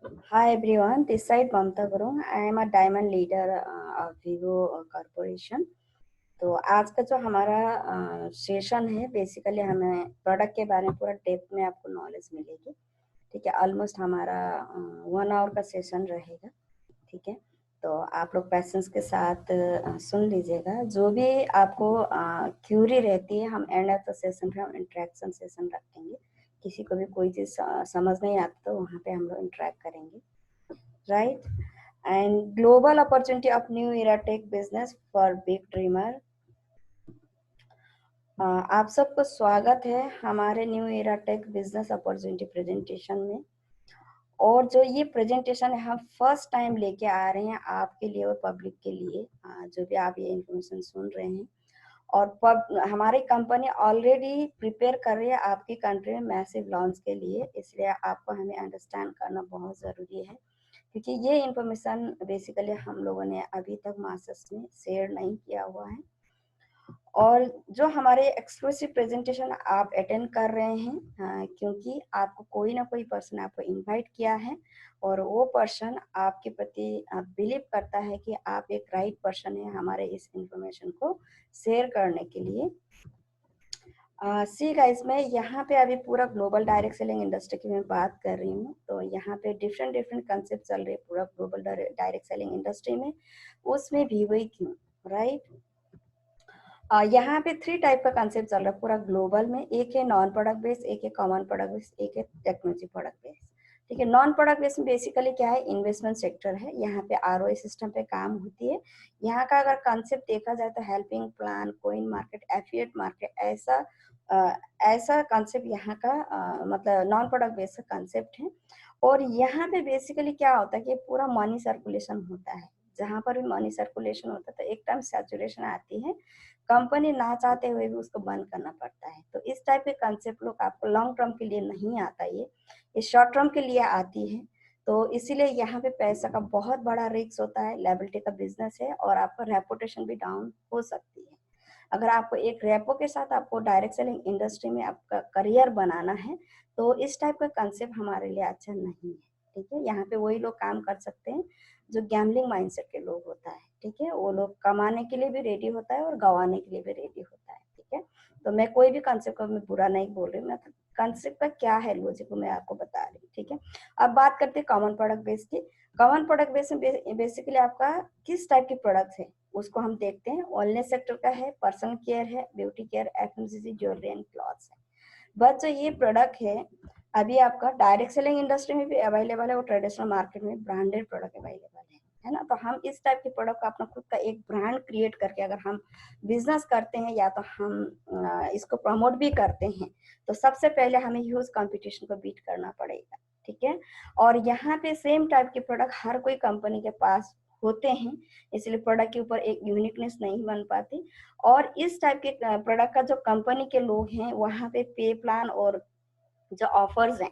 Hi everyone, this side Mamta Gurung. I am a diamond leader of Vivo Corporation. तो आज का जो हमारा सेशन है, बेसिकली हमें प्रोडक्ट के बारे में पूरा डेप्थ में आपको नॉलेज मिलेगी। ठीक है, ऑलमोस्ट हमारा 1 आवर का सेशन रहेगा। ठीक है, तो आप लोग पेशेंस के साथ सुन लीजिएगा। जो भी आपको क्यूरी रहती है, हम एंड ऑफ द सेशन पे हम इंटरेक्शन सेशन रखेंगे। किसी को भी कोई चीज़ समझ नहीं आती तो वहाँ पे हम लोग इंटरेक्ट करेंगे, right? And global opportunity of new era tech business for big dreamer. आप सबको स्वागत है हमारे new era tech business opportunity presentation में। और जो ये प्रेजेंटेशन है हम फर्स्ट टाइम लेके आ रहे हैं आपके लिए और पब्लिक के लिए, जो भी आप ये इंफॉर्मेशन सुन रहे हैं। और हमारी कंपनी ऑलरेडी प्रिपेयर कर रही है आपकी कंट्री में मैसिव लॉन्च के लिए, इसलिए आपको हमें अंडरस्टैंड करना बहुत ज़रूरी है, क्योंकि ये इंफॉर्मेशन बेसिकली हम लोगों ने अभी तक मास्टर्स में शेयर नहीं किया हुआ है। और जो हमारे एक्सक्लूसिव प्रेजेंटेशन आप अटेंड कर रहे हैं, क्योंकि आपको कोई ना कोई पर्सन आपको इनवाइट किया है और वो पर्सन आपके प्रति बिलीव करता है कि आप एक राइट पर्सन है हमारे इस इंफॉर्मेशन को शेयर करने के लिए। सी गाइस, मैं यहाँ पे अभी पूरा ग्लोबल डायरेक्ट सेलिंग इंडस्ट्री की मैं बात कर रही हूँ। तो यहाँ पे डिफरेंट डिफरेंट कंसेप्ट चल रहे हैं पूरा ग्लोबल डायरेक्ट सेलिंग इंडस्ट्री में, उसमें भी वही क्यों, राइट? यहाँ पे 3 टाइप का कंसेप्ट चल रहा है पूरा ग्लोबल में। एक है नॉन प्रोडक्ट बेस, एक है कॉमन प्रोडक्ट बेस, एक है टेक्नोलॉजी प्रोडक्ट बेस। ठीक है, नॉन प्रोडक्ट बेस में बेसिकली क्या है, इन्वेस्टमेंट सेक्टर है। यहाँ पे आरओआई सिस्टम पे काम होती है। यहाँ का अगर कंसेप्ट देखा जाए तो helping plan, coin market, affiliate market, ऐसा कंसेप्ट यहाँ का मतलब नॉन प्रोडक्ट बेस का कंसेप्ट है। और यहाँ पे बेसिकली क्या होता है कि पूरा मनी सर्कुलेशन होता है। जहाँ पर भी मनी सर्कुलेशन होता है तो एक टाइम सैचुरेशन आती है, कंपनी ना चाहते हुए भी उसको बंद करना पड़ता है। तो इस टाइप के कंसेप्ट लोग आपको लॉन्ग टर्म के लिए नहीं आता, ये शॉर्ट टर्म के लिए आती है। तो इसीलिए यहाँ पे पैसा का बहुत बड़ा रिस्क होता है, लायबिलिटी का बिजनेस है और आपका रेपुटेशन भी डाउन हो सकती है। अगर आपको एक रेपो के साथ आपको डायरेक्ट सेलिंग इंडस्ट्री में आपका करियर बनाना है तो इस टाइप का कंसेप्ट हमारे लिए अच्छा नहीं है। ठीक है, यहाँ पे वही लोग काम कर सकते हैं जो गैम्बलिंग माइंडसेट के लोग होता है। ठीक है, वो लोग कमाने के लिए भी रेडी होता है और गंवाने के लिए भी रेडी होता है। ठीक है, तो मैं कोई भी कंसेप्ट को मैं बुरा नहीं बोल रही, मैं कंसेप्ट का क्या है लॉजिक मैं आपको बता रही हूँ। ठीक है, अब बात करते हैं कॉमन प्रोडक्ट बेस की। कॉमन प्रोडक्ट बेस में बेसिकली आपका किस टाइप के प्रोडक्ट है उसको हम देखते हैं। वेलनेस सेक्टर का है, पर्सनल केयर है, beauty care, FMCG, jewellery and clothes है। बट जो ये प्रोडक्ट है अभी आपका डायरेक्ट सेलिंग इंडस्ट्री में भी अवेलेबल है और ट्रेडिशनल मार्केट में ब्रांडेड प्रोडक्ट अवेलेबल है ना। तो हम इस टाइप के प्रोडक्ट का अपना खुद का एक ब्रांड क्रिएट करके अगर हम बिजनेस करते हैं या तो हम इसको प्रमोट भी करते हैं तो सबसे पहले हमें ह्यूज कंपटीशन को बीट करना पड़ेगा। ठीक है, और यहाँ पे सेम टाइप के प्रोडक्ट हर कोई कंपनी के पास होते हैं, इसलिए प्रोडक्ट के ऊपर एक यूनिकनेस नहीं बन पाती। और इस टाइप के प्रोडक्ट का जो कंपनी के लोग हैं वहाँ पे पे प्लान और जो ऑफर्स हैं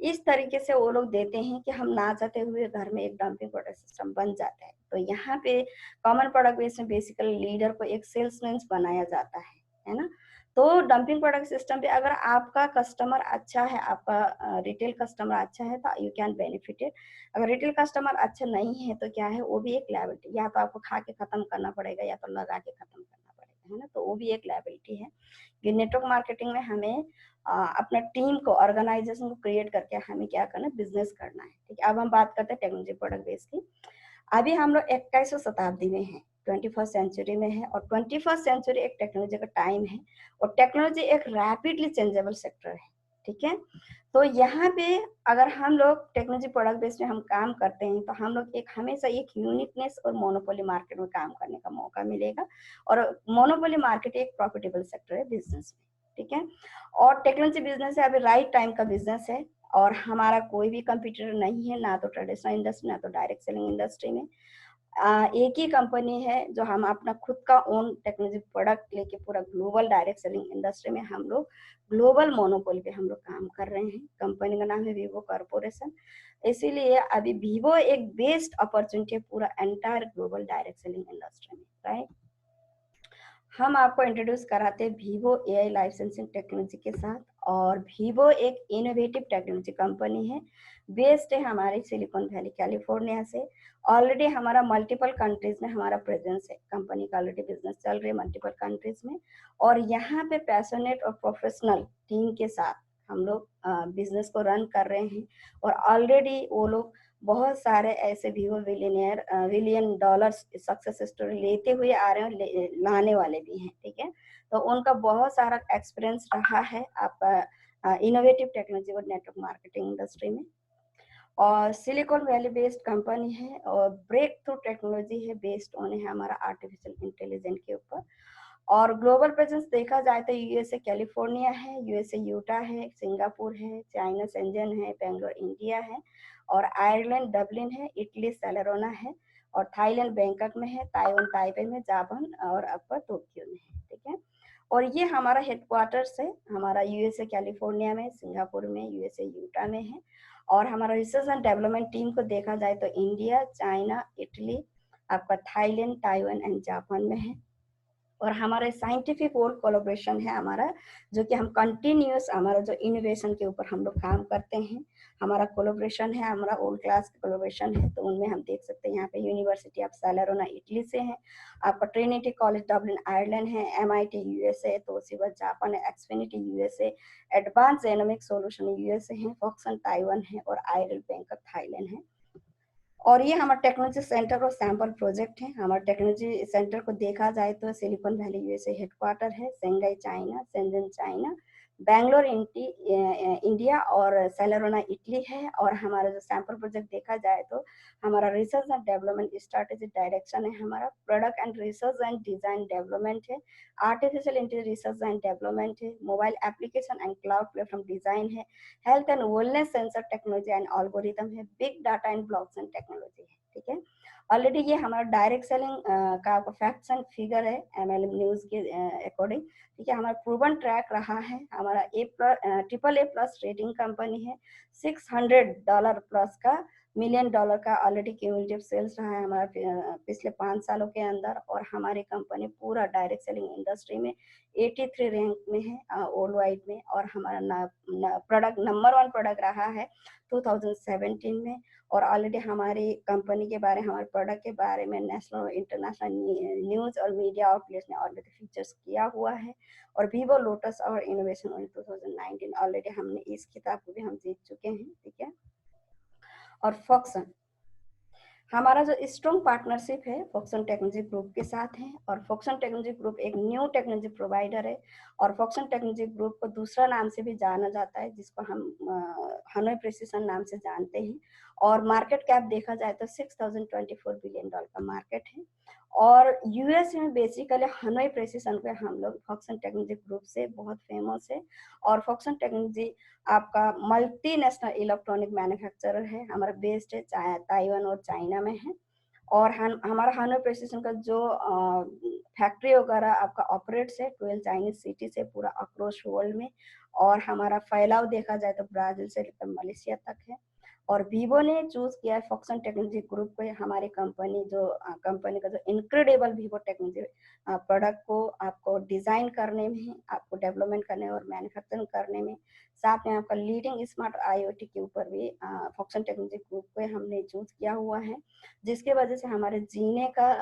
इस तरीके से वो लोग देते हैं कि हम ना चाहते हुए घर में एक डंपिंग प्रोडक्ट सिस्टम बन जाता है। तो यहाँ पे कॉमन प्रोडक्ट बेस में बेसिकली लीडर को एक सेल्समैन बनाया जाता है ना। तो डंपिंग प्रोडक्ट सिस्टम पे अगर आपका कस्टमर अच्छा है, आपका रिटेल कस्टमर अच्छा है तो यू कैन बेनिफिट इट। अगर रिटेल कस्टमर अच्छा नहीं है तो क्या है, वो भी एक लायबिलिटी, या तो आपको खा के खत्म करना पड़ेगा या तो लगा के खत्म करना पड़ेगा, है ना। तो वो भी एक लायबिलिटी है। कि नेटवर्क मार्केटिंग में हमें अपना टीम को, ऑर्गेनाइजेशन को क्रिएट करके हमें क्या करना है, बिजनेस करना है। ठीक है, अब हम बात करते हैं टेक्नोलॉजी प्रोडक्ट बेस की। अभी हम लोग 21वीं शताब्दी में हैं, 21st सेंचुरी में है और 21st सेंचुरी एक टेक्नोलॉजी का टाइम है और टेक्नोलॉजी एक रैपिडली चेंजेबल सेक्टर है। ठीक है, तो यहाँ पे अगर हम लोग टेक्नोलॉजी प्रोडक्ट बेस में हम काम करते हैं तो हम लोग एक हमेशा एक यूनिकनेस और मोनोपोली मार्केट में काम करने का मौका मिलेगा। और मोनोपोली मार्केट एक प्रॉफिटेबल सेक्टर है बिजनेस में। ठीक है, और टेक्नोलॉजी बिजनेस है, अभी राइट टाइम का बिजनेस है और हमारा कोई भी कंपटीटर नहीं है, ना तो ट्रेडिशनल इंडस्ट्री ना तो डायरेक्ट सेलिंग इंडस्ट्री में। एक ही कंपनी है जो हम अपना खुद का ओन टेक्नोलॉजी प्रोडक्ट लेके पूरा ग्लोबल डायरेक्ट सेलिंग इंडस्ट्री में हम लोग ग्लोबल मोनोपोली पे हम लोग काम कर रहे हैं। कंपनी का नाम है वीवो कॉर्पोरेशन। इसीलिए अभी वीवो एक बेस्ट अपॉर्चुनिटी है पूरा entire global direct selling industry में, राइट। हम आपको इंट्रोड्यूस कराते हैं वीवो एआई लाइसेंसिंग टेक्नोलॉजी के साथ और वीवो एक इनोवेटिव टेक्नोलॉजी कंपनी है, बेस्ड है हमारे सिलिकॉन वैली कैलिफोर्निया से। ऑलरेडी हमारा मल्टीपल कंट्रीज में हमारा प्रेजेंस है, कंपनी का ऑलरेडी बिजनेस चल रही है मल्टीपल कंट्रीज में। और यहाँ पे पैशनेट और प्रोफेशनल टीम के साथ हम लोग बिजनेस को रन कर रहे हैं। और ऑलरेडी वो लोग बहुत सारे ऐसे वीवो विलियन डॉलर्स सक्सेस स्टोरी लेते हुए आ रहे हैं, लाने वाले भी हैं, ठीक है। तो उनका बहुत सारा एक्सपीरियंस रहा है आपका इनोवेटिव टेक्नोलॉजी और नेटवर्क मार्केटिंग इंडस्ट्री में। और सिलिकॉन वैली बेस्ड कंपनी है और ब्रेक थ्रू टेक्नोलॉजी है, बेस्ड ऑन है हमारा आर्टिफिशियल इंटेलिजेंस के ऊपर। और ग्लोबल प्रेजेंस देखा जाए तो यूएसए कैलिफोर्निया है, यूएसए यूटा है, सिंगापुर है, चाइना शेंजन है, बेंगलोर इंडिया है, और आयरलैंड डबलिन है, इटली सेलेरोना है, और थाईलैंड बैंकॉक में है, ताइवान ताइपे में, जापान और अपर टोक्यो में है, ठीक है। और ये हमारा हेडक्वार्टर्स है, हमारा यूएसए कैलिफोर्निया में, सिंगापुर में, यूएसए यूटा में है। और हमारा रिसर्च एंड डेवलपमेंट टीम को देखा जाए तो इंडिया, चाइना, इटली, आपका थाईलैंड, ताइवान एंड जापान में है। और हमारे साइंटिफिक वर्ल्ड कोलैबोरेशन है हमारा, जो कि हम कंटिन्यूस हमारा जो इनोवेशन के ऊपर हम लोग काम करते हैं, हमारा कोलैबोरेशन है, हमारा वर्ल्ड क्लास कोलैबोरेशन है। तो उनमें हम देख सकते हैं यहाँ पे यूनिवर्सिटी ऑफ सैलेरोना इटली से है, आपका ट्रिनिटी कॉलेज डबलिन आयरलैंड है, एमआईटी यूएसए, तोशिबा जापान है, Xfinity USA, advance genomic solution USA है, फॉक्सन ताइवान है, और आयरल बैंकॉक थाईलैंड है। और ये हमारा टेक्नोलॉजी सेंटर और सैंपल प्रोजेक्ट है। हमारे टेक्नोलॉजी सेंटर को देखा जाए तो सिलिकॉन वैली यूएसए हेडक्वार्टर है, Shanghai China, Shenzhen China, Bangalore India और सेलेरोना इटली है। और हमारा जो सैंपल प्रोजेक्ट देखा जाए तो हमारा research and development strategy direction है, हमारा product and research and design development है, artificial intelligence research and development है, mobile application and cloud platform design है, health and wellness sensor technology and algorithm है, big data and blockchain technology है, ठीक है। Already ये हमारा डायरेक्ट सेलिंग का फैक्ट्स एंड फिगर है एमएलएम न्यूज के अकॉर्डिंग, ठीक है। हमारा प्रूवन ट्रैक रहा है, हमारा triple A plus rating company है, $600 प्लस का $1 मिलियन का ऑलरेडी क्यूमुलेटिव सेल्स रहा है हमारा पिछले 5 सालों के अंदर। और हमारी कंपनी पूरा डायरेक्ट सेलिंग इंडस्ट्री में 83 रैंक में है वर्ल्ड वाइड में। और हमारा प्रोडक्ट नंबर 1 प्रोडक्ट रहा है 2017 में। और ऑलरेडी हमारी कंपनी के बारे, हमारे प्रोडक्ट के बारे में नेशनल और इंटरनेशनल न्यूज और मीडिया आउटलेट्स ने ऑलरेडी फीचर्स किया हुआ है। और वीवो लोटस और इनोवेशन 2019 ऑलरेडी हमने इस किताब को भी हम जीत चुके हैं, ठीक है। और फॉक्सन, हमारा जो स्ट्रॉन्ग पार्टनरशिप है फॉक्सन टेक्नोलॉजी ग्रुप के साथ है। और फॉक्सन टेक्नोलॉजी ग्रुप एक न्यू टेक्नोलॉजी प्रोवाइडर है। और फॉक्सन टेक्नोलॉजी ग्रुप को दूसरा नाम से भी जाना जाता है, जिसको हम हनोई प्रिसिशन नाम से जानते हैं। और मार्केट कैप देखा जाए तो $6024 बिलियन का मार्केट है। और यूएस में बेसिकली हनोई प्रिसिशन पे हम लोग फॉक्सन टेक्नोलॉजी ग्रुप से बहुत फेमस है। और फॉक्सन टेक्नोलॉजी आपका मल्टीनेशनल इलेक्ट्रॉनिक मैन्युफैक्चरर है, हमारा बेस्ड है ताइवान और चाइना में है। और हमारा हनोई प्रिसिशन का जो फैक्ट्री वगैरह आपका ऑपरेट्स है 12 चाइनीज सिटी से पूरा अक्रॉस वर्ल्ड में। और हमारा फैलाव देखा जाए तो ब्राजील से लेकर मलेशिया तक है। और वीवो ने चूज किया है फॉक्सन टेक्नोलॉजी ग्रुप को, हमारी कंपनी का जो इनक्रेडिबल वीवो टेक्नोलॉजी प्रोडक्ट को आपको डिजाइन करने में, आपको डेवलपमेंट करने और मैन्युफैक्चरिंग करने में, साथ में आपका लीडिंग स्मार्ट आईओटी के ऊपर भी फॉक्सन टेक्नोलॉजी ग्रुप को हमने चूज किया हुआ है, जिसके वजह से हमारे जीने का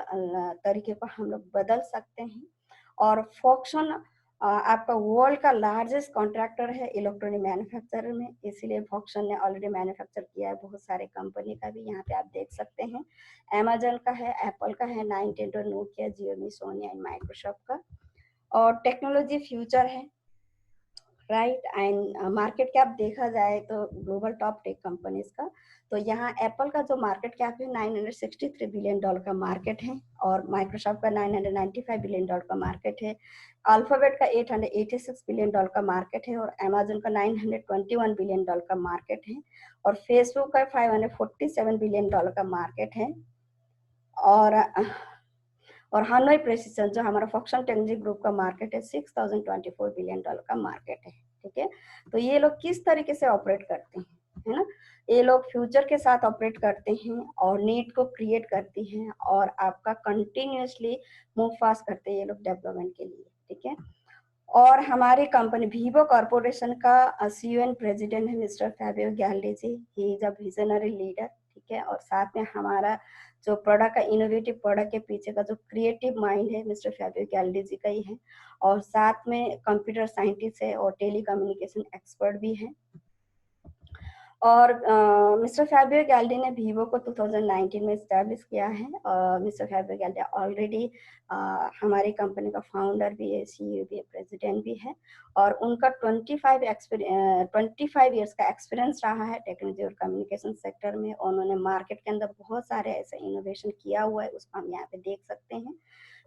तरीके को हम लोग बदल सकते हैं। और फॉक्सन आपका वर्ल्ड का लार्जेस्ट कॉन्ट्रैक्टर है इलेक्ट्रॉनिक मैन्युफैक्चरर में, इसीलिए फॉक्सन ने ऑलरेडी मैन्युफैक्चर किया है बहुत सारे कंपनी का भी, यहाँ पे आप देख सकते हैं अमेजन का है, एप्पल का है, Nintendo, Nokia, Xiaomi, Sony and Microsoft का। और टेक्नोलॉजी फ्यूचर है, राइट। एंड मार्केट कैप देखा जाए तो ग्लोबल टॉप टेक कंपनीज का, तो यहाँ एप्पल का जो मार्केट कैप है $963 बिलियन का मार्केट है। और माइक्रोसॉफ्ट का $995 बिलियन का मार्केट है। अल्फाबेट का $886 बिलियन का मार्केट है। और अमेजन का $921 बिलियन का मार्केट है। और फेसबुक का $547 बिलियन का मार्केट है। और हनोई प्रिसिशन जो हमारा फॉक्सन टेक्नोलॉजी ग्रुप का मार्केट है $6024 बिलियन का मार्केट है, ठीक है। तो ये लोग किस तरीके से ऑपरेट करते हैं, है ना, ये लोग फ्यूचर के साथ ऑपरेट करते हैं और नीड को क्रिएट करती हैं और आपका कंटिन्यूसली मूव फास्ट करते हैं ये लोग डेवलपमेंट के लिए, ठीक है। और हमारी कंपनी वीवो कॉर्पोरेशन का सीईओ एंड प्रेसिडेंट है mister Fabio Galdi ji. He is a visionary leader, ठीक है। और साथ में हमारा जो प्रोडक्ट का इनोवेटिव प्रोडक्ट के पीछे का जो क्रिएटिव माइंड है मिस्टर फैबियो गैल्डी जी का ही है। और साथ में कंप्यूटर साइंटिस्ट है और टेली कम्युनिकेशन एक्सपर्ट भी है। और मिस्टर फैबियो गैल्डी ने वीवो को 2019 में इस्टेब्लिश किया है। और मिस्टर फैबियो गैल्डी ऑलरेडी हमारी कंपनी का फाउंडर भी है, सीईओ भी है, प्रेसिडेंट भी है। और उनका 25 ईयर्स का एक्सपीरियंस रहा है टेक्नोलॉजी और कम्युनिकेशन सेक्टर में। उन्होंने मार्केट के अंदर बहुत सारे ऐसे इनोवेशन किया हुआ है, उसको हम यहाँ पे देख सकते हैं।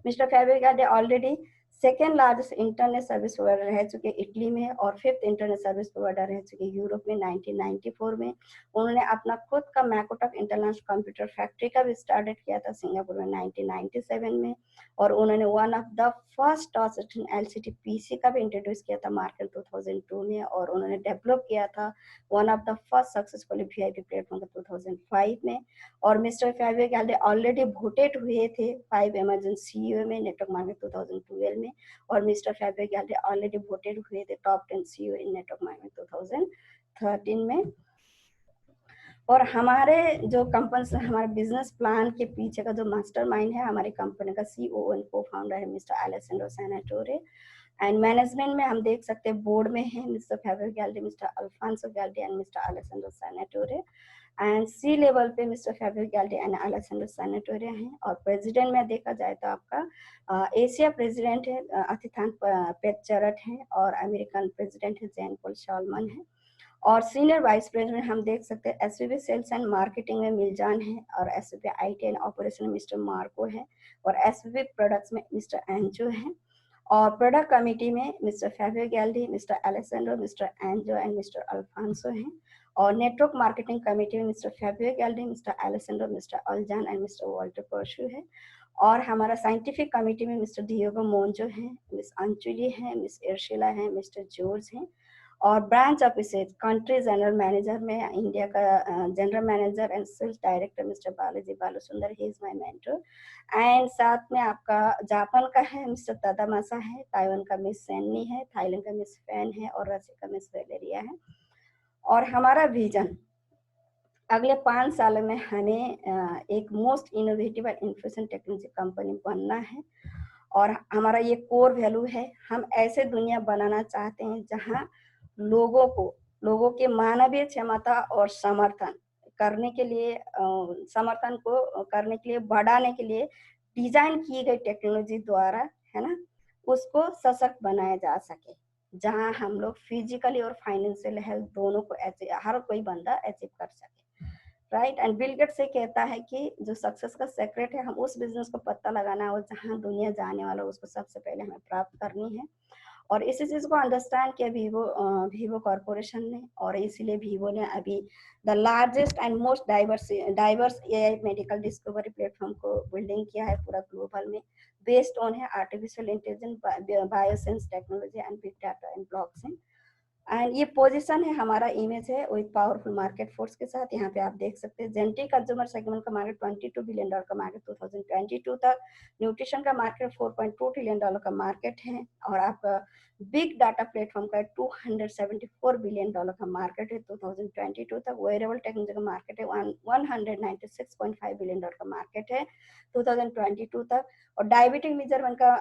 Mister Fabio Galdi already second largest internet service provider रह चुके इटली में और फिफ्थ इंटरनेट सर्विस प्रोवाइडर रह चुके यूरोप में 1994 में। उन्होंने अपना खुद का मैकोटॉक इंटरनेशनल कंप्यूटर फैक्ट्री का भी स्टार्टेड किया था सिंगापुर में 1997 में। और उन्होंने one of the first touch screen LCD PC का भी इंट्रोड्यूस किया था मार्केट 2002 में। और उन्होंने डेवलप किया था one of the first successful VIP platform 2005 में। और mister Fabio Galdi already voted हुए थे 5 इमरजेंसी सीईओ में नेटवर्क मार्केट 2012 में। और mister Fabio Galdi already voted हुए थे टॉप 10 सीईओ इन नेटवर्क मार्केट 2013 में। और हमारे जो कंपनी हमारे बिजनेस प्लान के पीछे का जो मास्टर माइंड है हमारी कंपनी का सीईओ एंड को फाउंडर है mister Alessandro Senatore. And management में हम देख सकते हैं बोर्ड में है mister Fabio Galdi, mister Alfonso Galdi and mister Alessandro Senatore. And C level पे mister Fabio Galdi and Alessandro Senatore हैं। और प्रेसिडेंट में देखा जाए तो आपका एशिया प्रेसिडेंट है अतिथान पेटचरट है और अमेरिकन प्रेसिडेंट है जैन पॉल शॉलमन है। और सीनियर वाइस प्रेसिडेंट हम देख सकते हैं एसवीपी सेल्स एंड मार्केटिंग में मिलजान है और एसवीपी आईटी एंड ऑपरेशन में मिस्टर मार्को है और एसवीपी प्रोडक्ट्स में मिस्टर एंजो है। और प्रोडक्ट कमेटी में mister Fabio Galdi, mister Alessandro, mister Enzo and mister Alfonso हैं। और नेटवर्क मार्केटिंग कमेटी में mister Fabio Galdi, mister Alessandro, mister Aljan and mister Walter Pershu है। और हमारा साइंटिफिक कमेटी में मिस्टर डियोगो मोन्जो है, miss अंचुली है, मिस इर्शिला है, मिस्टर जॉर्ज हैं। और branch offices country general manager में इंडिया का general manager and sales director mister Balaji Balusundar, he is my mentor. एंड साथ में आपका जापान का है मिस्टर तदामासा है, ताइवान का मिस सैनी है, थाईलैंड का मिस फैन है और रसिया का मिस वेलेरिया है। और हमारा विजन अगले 5 साल में हमें एक मोस्ट इनोवेटिव और इन्फॉर्मेशन टेक्नोलॉजी कंपनी बनना है। और हमारा ये कोर वैल्यू है, हम ऐसे दुनिया बनाना चाहते हैं जहां लोगों के मानवीय क्षमता और समर्थन करने के लिए समर्थन को करने के लिए बढ़ाने के लिए डिजाइन की गई टेक्नोलॉजी द्वारा, है ना, उसको सशक्त बनाया जा सके, जहां हम लोग फिजिकली और फाइनेंशियल हेल्थ दोनों को हर कोई बंदा अचीव कर सके, राइट। एंड बिल गेट्स से कहता है कि जो सक्सेस का सीक्रेट है हम उस बिजनेस को पता लगाना है और जहां दुनिया जाने वाला उसको सबसे पहले हमें प्राप्त करनी है। और इसी चीज को अंडरस्टैंड किया वीवो कॉर्पोरेशन ने। और इसीलिए वीवो ने अभी the largest and most diverse AI medical discovery platform को बिल्डिंग किया है पूरा ग्लोबल में, बेस्ड ऑन है artificial intelligence, biosense technology and big data and blockchain. And ये पोजीशन है हमारा इमेज है विद पावरफुल मार्केट फोर्स के साथ। यहाँ पे आप देख सकते हैं जेनेटिक कंज्यूमर सेगमेंट का मार्केट $22 बिलियन का मार्केट 2022 तक, न्यूट्रिशन का मार्केट $4.2 ट्रिलियन का मार्केट है और आपका बिग डाटा प्लेटफॉर्म का $274 बिलियन का मार्केट है 2022 तक। वेयरेबल टेक्नोलॉजी का मार्केट है 196.5 बिलियन का मार्केट है 2022 तक। और डायबिटिक मेजरमेंट का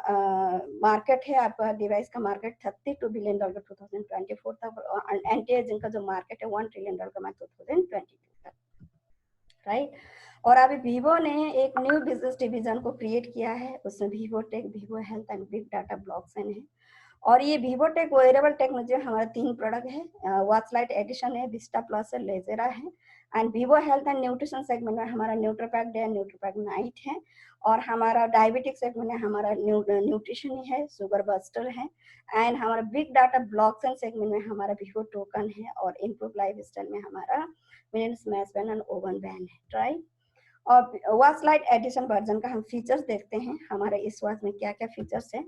मार्केट है आपका डिवाइस का मार्केट $32 बिलियन 2024 तक। और एंटी एजिंग का जो मार्केट है $1 ट्रिलियन का मार्केट 2022 तक, राइट। और अभी वीवो ने एक न्यू बिजनेस डिवीजन को क्रिएट किया है, उसमें Vivo tech, Vivo health and big data blockchain है। और ये वीवो टेक वेयरेबल टेक्नोलॉजी हमारा 3 प्रोडक्ट है, वॉच लाइट एडिशन है, विस्टा प्लस है, लेजेरा है। And Vivo health and nutrition segment में हमारा न्यूट्रोपैक डे, न्यूट्रोपैक नाइट है। और हमारा डायबिटिक सेगमेंट में हमारा न्यूट्रिशन ही है, शुगर बस्टर है। एंड हमारा बिग डाटा ब्लॉकचेन सेगमेंट में हमारा वीवो टोकन है। और इम्प्रूव लाइफ स्टाइल में हमारा minutes match ban and oven ban है, राइट। और वॉच लाइट एडिशन वर्जन का हम फीचर्स देखते हैं, हमारे इस वॉच में क्या क्या फीचर्स है।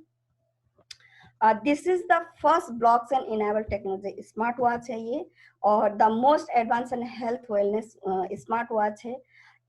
This is the first blockchain enable technology smart watch है ये, और the most advance and health wellness smart watch है।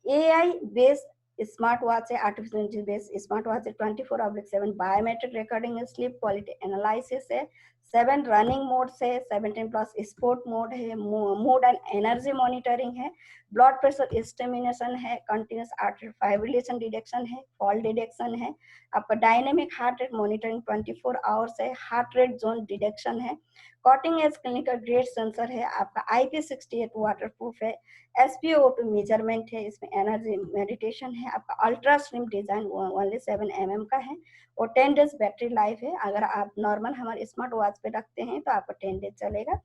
एआई बेस्ड स्मार्ट वॉच है artificial intelligence based smart watch है 24/7 बायोमेट्रिक रिकॉर्डिंग है, स्लीप क्वालिटी एनालिसिस है, 7 running mode है, 17+ sport mode है, मूड एंड एनर्जी मॉनिटरिंग है, ब्लड प्रेशर एस्टिमेशन है, continuous artery fibrillation detection है, फॉल डिटेक्शन है, आपका dynamic heart rate monitoring 24 hours है, हार्ट रेट जोन डिटेक्शन है, cutting edge clinical grade sensor है, आपका IP68 वाटर प्रूफ है, SpO2 मेजरमेंट है, इसमें एनर्जी मेडिटेशन है, आपका ultra slim design only 7 mm का है और 10 डेज बैटरी लाइफ है। अगर आप नॉर्मल हमारे स्मार्ट वॉच पे रखते हैं तो आपका 10 डेज चलेगा।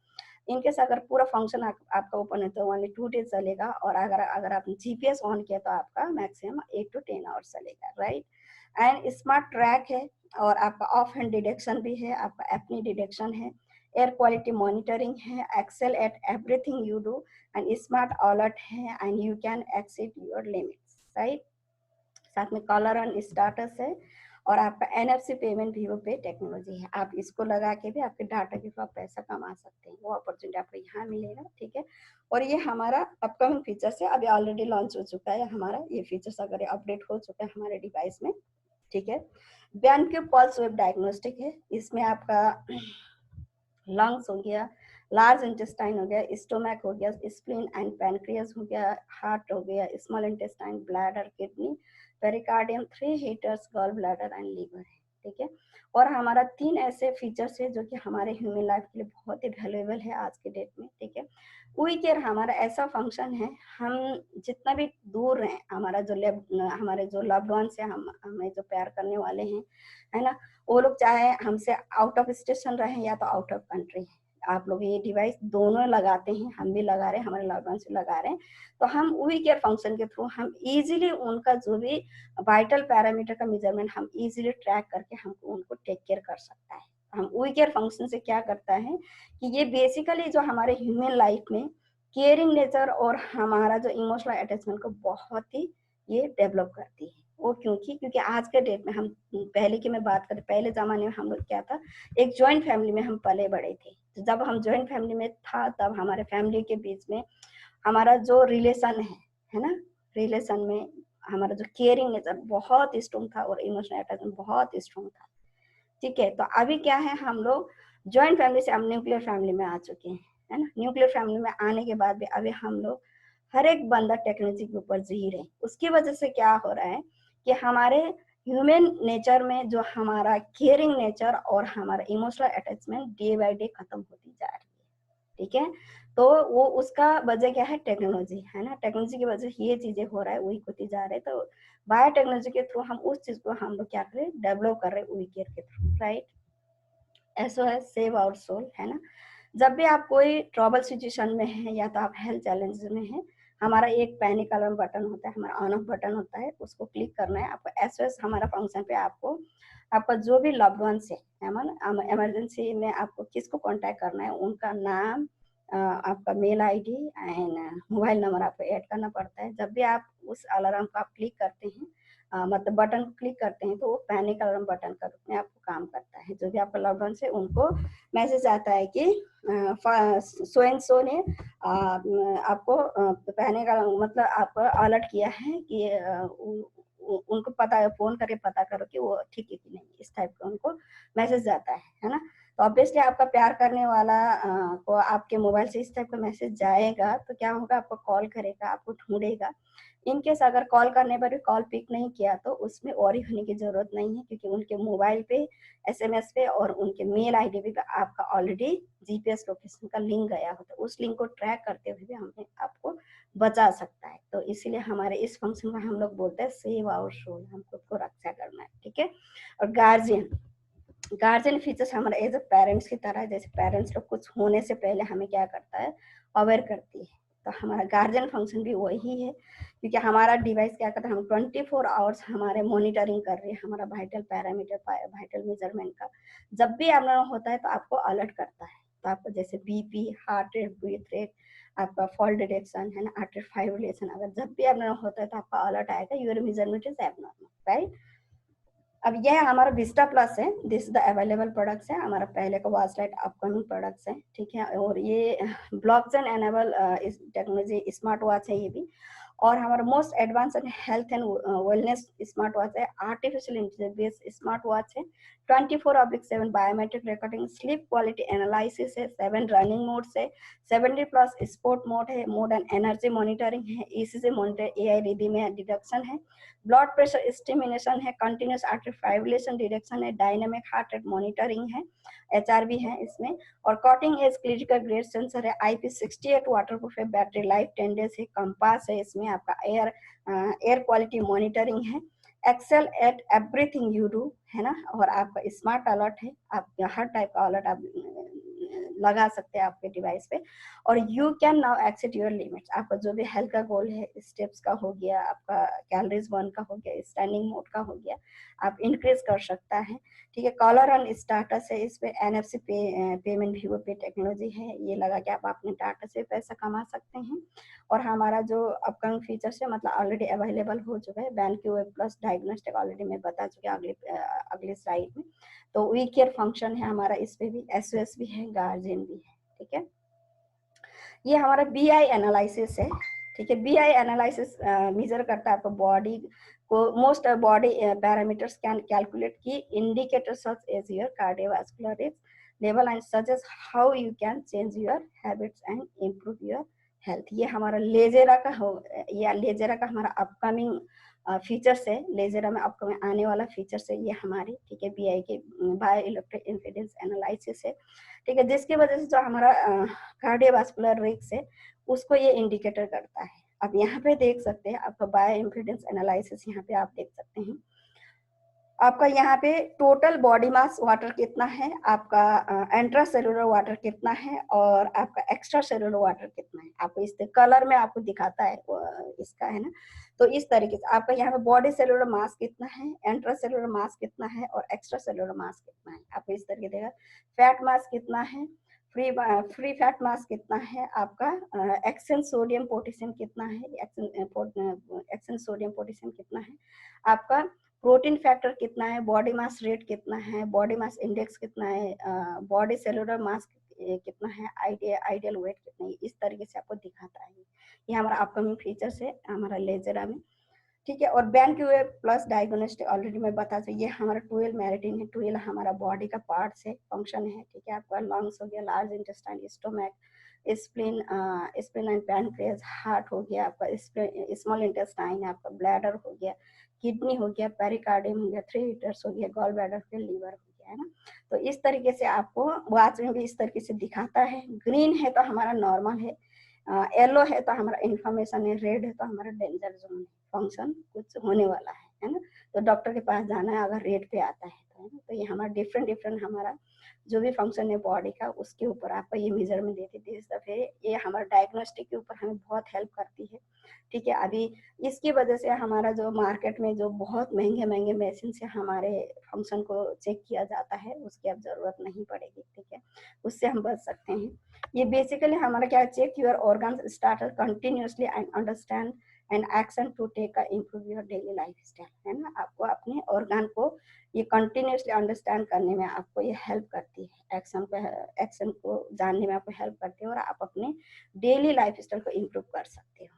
इनकेस अगर पूरा फंक्शन आपका ओपन है तो ओनली 2 डेज चलेगा और अगर आप GPS ऑन किया तो आपका मैक्सिमम 8 to 10 आवर्स चलेगा, राइट। एंड स्मार्ट ट्रैक है और आपका ऑफ हैंड डिटेक्शन भी है, आपका एपनी डिटेक्शन है, एयर क्वालिटी मॉनिटरिंग है, excel at everything you do and smart alert है and you can exceed your limits, right. साथ में कॉलर एंड स्टाटस है और आपका NFC पेमेंट Vivo पे टेक्नोलॉजी है। आप इसको लगा के भी आपके डाटा के थ्रू आप पैसा कमा सकते हैं, वो अपॉर्चुनिटी आपको यहाँ मिलेगा, ठीक है। और ये हमारा अपकमिंग फीचर्स है, अभी ऑलरेडी लॉन्च हो चुका है हमारा ये फीचर्स, अगर अपडेट हो चुका है हमारे डिवाइस में, ठीक है। BenQ पल्स वेब डायग्नोस्टिक है, इसमें आपका लंग्स हो गया, लार्ज इंटेस्टाइन हो गया, स्टोमक हो गया, स्प्लीन एंड पैनक्रियास हो गया, हार्ट हो गया, small intestine, bladder, kidney, pericardium, 3 heaters, gall bladder and liver है, ठीक है। और हमारा 3 ऐसे फीचर्स है जो कि हमारे ह्यूमन लाइफ के लिए बहुत ही वैल्यूएबल है आज के डेट में, ठीक है। वी केयर हमारा ऐसा फंक्शन है, हम जितना भी दूर हैं, हमारे जो लव्ड वंस है, हमें जो प्यार करने वाले हैं, है ना, वो लोग चाहे हमसे आउट ऑफ स्टेशन रहे या तो आउट ऑफ कंट्री है, आप लोग ये डिवाइस दोनों लगाते हैं, हम भी लगा रहे हैं, हमारे लॉकडाउन से लगा रहे हैं, तो हम वी केयर फंक्शन के थ्रू हम इजीली उनका जो भी वाइटल पैरामीटर का मेजरमेंट हम इजीली ट्रैक करके हमको उनको टेक केयर कर सकता है। हम वी केयर फंक्शन से क्या करता है कि ये बेसिकली जो हमारे ह्यूमन लाइफ में केयरिंग नेचर और हमारा जो इमोशनल अटैचमेंट को बहुत ही ये डेवलप करती है। वो क्योंकि आज के डेट में हम पहले की मैं बात करें, पहले जमाने में हम लोग क्या था, एक जॉइंट फैमिली में हम पले बड़े थे, तो जब हम जॉइंट फैमिली में था तब हमारे फैमिली के बीच में हमारा जो रिलेशन है ना, रिलेशन में हमारा जो केयरिंग नेचर बहुत स्ट्रॉन्ग था और इमोशनल अटैचमेंट बहुत स्ट्रॉन्ग था, ठीक है। तो अभी क्या है, हम लोग जॉइंट फैमिली से हम न्यूक्लियर फैमिली में आ चुके हैं, है ना। न्यूक्लियर फैमिली में आने के बाद भी अभी हम लोग हर एक बंदा टेक्नोलॉजी के ऊपर जी रहे हैं। उसकी वजह से क्या हो रहा है कि हमारे ह्यूमन नेचर में जो हमारा केयरिंग नेचर और हमारा emotional attachment day by day खत्म होती जा रही है, ठीक है। तो वो उसका वजह क्या है, टेक्नोलॉजी, है ना। टेक्नोलॉजी की वजह से ये चीजें हो रहा है, वही होती जा रहे हैं। तो बायो टेक्नोलॉजी के थ्रू हम उस चीज को हम लोग क्या करें, डेवलप कर रहे हैं वी केयर के through, right. SOS save our soul, है ना। जब भी आप कोई ट्रबल सिचुएशन में है या तो आप हेल्थ चैलेंज में है, हमारा एक पैनिक अलार्म बटन होता है, हमारा ऑन ऑफ बटन होता है, उसको क्लिक करना है आपको। SOS हमारा फंक्शन पे आपको आपका जो भी लव्ड वंस है, इमरजेंसी में आपको किसको कांटेक्ट करना है, उनका नाम, आपका mail ID and mobile number आपको ऐड करना पड़ता है। जब भी आप उस अलार्म को आप क्लिक करते हैं, मतलब बटन क्लिक करते हैं, तो वो पैनिक अलार्म बटन का रूप में आपको काम करता है। जो भी आपका लव्ड वंस है उनको मैसेज आता है कि सो एंड सो ने आपको पैनिक मतलब आपको अलर्ट किया है कि उनको पता, फोन करके पता करो कि वो ठीक है कि नहीं, इस टाइप का उनको मैसेज जाता है ना। तो ऑब्वियसली आपका प्यार करने वाला को आपके मोबाइल से इस टाइप का मैसेज जाएगा तो क्या होगा, आपको कॉल करेगा, आपको ढूंढेगा। इनकेस अगर कॉल करने पर भी कॉल पिक नहीं किया तो उसमें वरी होने की जरूरत नहीं है, क्योंकि उनके मोबाइल पे, SMS पे और उनके मेल ID पे आपका ऑलरेडी GPS लोकेशन का लिंक गया होता है। उस लिंक को ट्रैक करते हुए भी हमें आपको बचा सकता है। तो इसीलिए हमारे इस फंक्शन में हम लोग बोलते हैं सेव आवर सोल, हम खुद को रक्षा करना है, ठीक है। और गार्जियन फीचर्स हमारे एज ए पेरेंट्स की तरह है। जैसे पेरेंट्स लोग कुछ होने से पहले हमें क्या करता है, अवेयर करती है, तो हमारा गार्जियन फंक्शन भी वही है, क्योंकि हमारा डिवाइस क्या करता है, हम 24 आवर्स हमारे मॉनिटरिंग कर रहे हैं, हमारा वाइटल पैरामीटर, वाइटल मेजरमेंट का जब भी आपका होता है तो आपको अलर्ट करता है। तो आपको जैसे BP, heart rate, breath rate, आपका फॉल डिटेक्शन, है ना, आर्टरी फाइब्रिलेशन, अगर जब भी आपका होता है तो आपका अलर्ट आएगा, your measurement is abnormal, right. अब यह हमारा विस्टा प्लस है, दिस द अवेलेबल प्रोडक्ट्स है, हमारा पहले का वॉच लाइट अपकमिंग प्रोडक्ट्स है, ठीक है। और ये blockchain enable technology smart watch है ये भी। और हमारा most advance health and wellness smart watch है, artificial intelligence based smart watch है, 24/7 biometric recording, sleep quality analysis है, 7 रनिंग मोड्स है, 70+ स्पोर्ट मोड है, मोड एंड एनर्जी मॉनिटरिंग है, ईसीजी मॉनिटर, एआई रिदम है डिटेक्शन है, ब्लड प्रेशर स्टिमुलेशन है, continuous artery fibrillation detection है, डायनामिक हार्ट रेट मॉनिटरिंग है, एचआरबी है इसमें, और cutting edge critical grade sensor है, IP68 वाटरप्रूफ है, बैटरी लाइफ 10 डेज है, कंपास है, इसमें आपका एयर क्वालिटी मॉनिटरिंग है, excel at everything you do है ना, और आपका स्मार्ट अलर्ट है, आप हर टाइप का अलर्ट आप लगा सकते हैं आपके डिवाइस पे, और you can now exceed your limits, आपका जो भी हेल्थ का गोल है, स्टेप्स का हो गया, आपका कैलोरीज बर्न का हो गया, स्टैंडिंग मोड का हो गया, आप इंक्रीज कर सकता है, ठीक है। कॉलर ऑन स्टाटस है, इस पे NFC पेमेंट वीवो पे टेक्नोलॉजी है, ये लगा के आप अपने डाटा से पैसा कमा सकते हैं। और हमारा जो अपकमिंग फीचर्स है मतलब ऑलरेडी अवेलेबल हो चुका है, BenQ+ डायग्नोस्टिक ऑलरेडी मैं बता चुकी हूँ अगले स्लाइड में। तो वी केयर फंक्शन है हमारा, इस पे भी SOS भी है, गार्जियन भी है, ठीक है। ये हमारा BI एनालिसिस है, ठीक है। BI एनालिसिस मेजर करता है आपका बॉडी को, most body parameters can calculate key indicators such as your cardiovascular risk level and suggest how you can change your habits and improve your health. ये हमारा लेजेरा का हो, या लेजेरा का हमारा अपकमिंग फीचर्स है, लेजेरा में अपकमिंग आने वाला फीचर्स है ये हमारी, ठीक है। BI के बायो इलेक्ट्रिक इम्पीडेंस एनालिसिस है, ठीक है, जिसकी वजह से जो हमारा कार्डियोवास्कुलर रिस्क है उसको ये इंडिकेटर करता है। अब यहाँ पे देख सकते हैं आपका बायो इम्पीडेंस एनालिसिस, यहाँ पे आप देख सकते हैं आपका यहाँ पे टोटल बॉडी मास वाटर कितना है, आपका इंट्रा सेलुलर वाटर कितना है, और आपका एक्स्ट्रा सेलुलर वाटर कितना है, आपको इस कलर में आपको दिखाता है इसका, है ना। तो इस तरीके से आपका यहाँ पे बॉडी सेलुलर मास कितना है, इंट्रा सेलुलर मास कितना है, और एक्स्ट्रा सेलुलर मास कितना है, आपको इस तरीके देगा। फैट मास कितना है, फ्री फैट मास कितना है, आपका एक्सेंट सोडियम पोटेशियम कितना है, एक्सेंट सोडियम पोटेशियम कितना है, आपका प्रोटीन फैक्टर कितना है, बॉडी मास रेट कितना है, बॉडी मास इंडेक्स कितना है, बॉडी सेलुलर मास कितना है, आइडियल वेट कितना है, इस तरीके से आपको दिखाता है। ये हमारा अपकमिंग फीचर्स है हमारा लेजरा में, ठीक है। और BenQ+ डायग्नोस्टिक ऑलरेडी मैं बता दूं, ये हमारा 12 मेरिडियन है, 12 हमारा बॉडी का पार्ट्स है, फंक्शन है, ठीक है। आपका लंग्स हो गया, large intestine, stomach, spleen and pancreas, heart हो गया, आपका स्मॉल इंटेस्टाइन, आपका ब्लैडर हो गया, किडनी हो गया, पेरिकार्डियम हो गया, 3 लीटर्स हो गया, गॉल ब्लैडर हो गया, लीवर हो गया, है ना। तो इस तरीके से आपको वॉच में भी इस तरीके से दिखाता है। ग्रीन है तो हमारा नॉर्मल है, येलो है तो हमारा इन्फॉर्मेशन है, रेड है तो हमारा डेंजर जोन है, फंक्शन कुछ होने वाला है ना। तो डॉक्टर के पास जाना है अगर रेड पे आता है तो, है ना। तो ये हमारा डिफरेंट हमारा जो भी फंक्शन है बॉडी का, उसके ऊपर आपको ये मेजरमेंट देती थी इस दफे। ये हमारा डायग्नोस्टिक के ऊपर हमें बहुत हेल्प करती है, ठीक है। अभी इसकी वजह से हमारा जो मार्केट में जो बहुत महंगे मशीन से हमारे फंक्शन को चेक किया जाता है, उसकी अब जरूरत नहीं पड़ेगी, ठीक है, उससे हम बच सकते हैं। ये बेसिकली हमारा क्या, check your organs start continuously and understand and action to take improve your daily lifestyle, है ना। आपको अपने ऑर्गन को ये कंटिन्यूसली अंडरस्टैंड करने में आपको ये हेल्प करती है, एक्शन को जानने में आपको हेल्प करती है, और आप अपने डेली लाइफस्टाइल को इम्प्रूव कर सकते हो,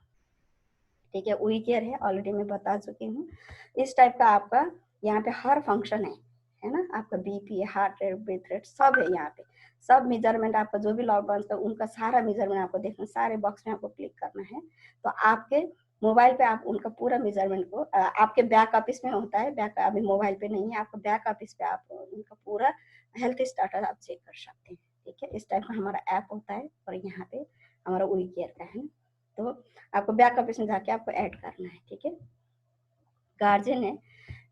ठीक है। वी केयर है, ऑलरेडी मैं बता चुकी हूँ। इस टाइप का आपका यहाँ पे हर फंक्शन है ना। आपका BP, heart rate, breath rate सब है यहाँ पे, सब मेजरमेंट आपका जो भी लॉकडाउन का उनका सारा मेजरमेंट आपको देखना, सारे बॉक्स में आपको क्लिक करना है। तो आपके मोबाइल पे आप उनका पूरा मेजरमेंट को आपके बैक ऑफिस में होता है, बैक अभी मोबाइल पे नहीं है, आपका बैक ऑफिस पे आप उनका पूरा हेल्थ स्टाटस आप चेक कर सकते हैं, ठीक है। इस टाइप का हमारा ऐप होता है, और यहाँ पे हमारा वी केयर का है। तो आपको बैक ऑफिस में जाके आपको ऐड करना है, ठीक है। गार्जियन है,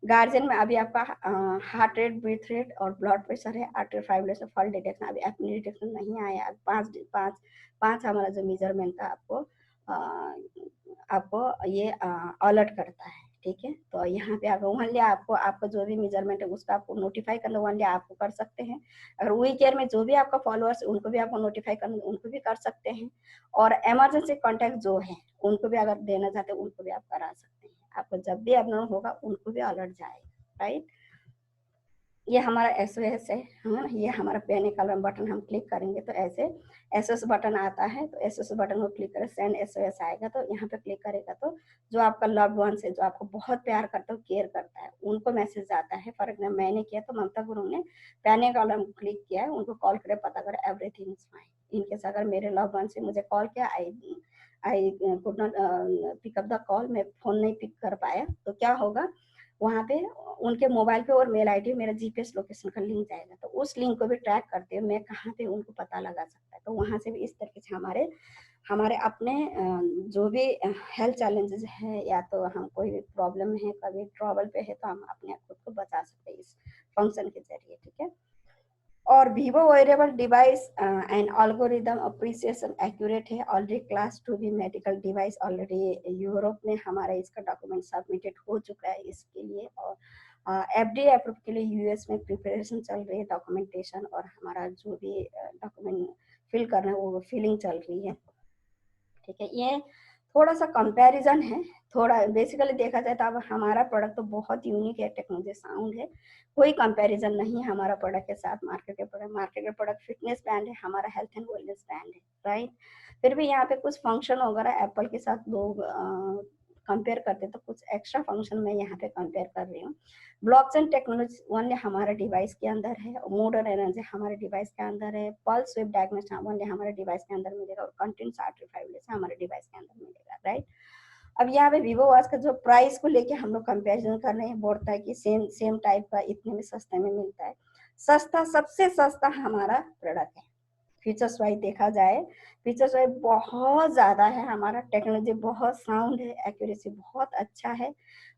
गार्जियन में अभी आपका हार्ट रेट, ब्रीथ रेट और ब्लड प्रेशर है, आर्टरी फाइब्रिलेशन, फॉल डिटेक्शन, अभी एपनी डिटेक्शन नहीं आया। पांच हमारा जो मेजरमेंट था आपको ये अलर्ट करता है, ठीक है। तो यहाँ पे आप ओनली आपको जो भी मेजरमेंट है उसका आपको नोटिफाई करना, ओनली आपको कर सकते हैं। अगर वी केयर में जो भी आपका फॉलोअर्स उनको भी आपको नोटिफाई करना, उनको भी कर सकते हैं। और इमरजेंसी कॉन्टैक्ट जो है उनको भी अगर देना चाहते हैं उनको भी आप करा सकते हैं। आपको जब भी एबनॉर्मल होगा उनको भी अलर्ट जाएगा, राइट। ये हमारा एसओएस है, हाँ, ये हमारा पैनिक अलार्म बटन हम क्लिक करेंगे तो ऐसे एसओएस बटन आता है, तो एसओएस बटन को क्लिक करें, सेंड एसओएस आएगा, तो यहाँ पे क्लिक करेगा तो जो आपका लव्ड वंस है, जो आपको बहुत प्यार करता है, केयर करता है, उनको मैसेज आता है। फॉर एग्जाम्पल मैंने किया तो ममता गुरु ने पैनिक अलार्म क्लिक किया है, उनको कॉल करे, पता करे एवरीथिंग इज फाइन। इनकेस अगर मेरे लव्ड वंस से मुझे कॉल किया, I could not pick up the call, मैं फोन नहीं पिक कर पाया, तो क्या होगा, वहाँ पे उनके मोबाइल पे और मेल आईडी मेरा जीपीएस लोकेशन का लिंक जाएगा, तो उस लिंक को भी ट्रैक करते हुए मैं कहाँ पे उनको पता लगा सकता है। तो वहाँ से भी इस तरीके से हमारे हमारे अपने जो भी हेल्थ चैलेंजेस है, या तो हम कोई भी प्रॉब्लम है, कभी ट्रबल पे है, तो हम अपने खुद को बचा सकते हैं इस फंक्शन के जरिए, ठीक है। और Vivo wearable device and algorithm appreciation accurate है, ऑलरेडी क्लास 2 भी मेडिकल डिवाइस ऑलरेडी यूरोप में हमारा इसका डॉक्यूमेंट सबमिटेड हो चुका है इसके लिए, और एफडीए अप्रूव के लिए यूएस में प्रिपरेशन चल रही है, डॉक्यूमेंटेशन और हमारा जो भी डॉक्यूमेंट फिल करना है वो फिलिंग चल रही है, ठीक है। ये थोड़ा सा कंपैरिजन है, थोड़ा बेसिकली देखा जाए तो अब हमारा प्रोडक्ट तो बहुत यूनिक है, टेक्नोलॉजी साउंड है, कोई कंपैरिजन नहीं है हमारा प्रोडक्ट के साथ। मार्केट के प्रोडक्ट फिटनेस बैंड है, हमारा हेल्थ एंड वेलनेस बैंड है, राइट। फिर भी यहाँ पे कुछ फंक्शन वगैरह एप्पल के साथ लोग कंपेयर करते, तो कुछ एक्स्ट्रा फंक्शन मैं यहाँ पे कंपेयर कर रही हूँ। ब्लॉकचेन टेक्नोलॉजी ओनली हमारे डिवाइस के अंदर है, मोडर एनर्जी हमारे डिवाइस के अंदर है, पल्स वेव डायग्नोस्टिक ओनली हमारे डिवाइस के अंदर मिलेगा, और कंटेंट सर्टिफाइड हमारे डिवाइस के अंदर मिलेगा, राइट। अब यहाँ पे Vivo वॉच का जो प्राइस को लेके हम लोग कंपेरिजन कर रहे हैं, बोलता है कि सेम टाइप का इतने में सस्ते में मिलता है। सस्ता, सबसे सस्ता हमारा प्रोडक्ट है। फीचर्स वाइज देखा जाए, फीचर्स वाइज बहुत ज्यादा है, हमारा टेक्नोलॉजी बहुत साउंड है, एक्यूरेसी बहुत अच्छा है,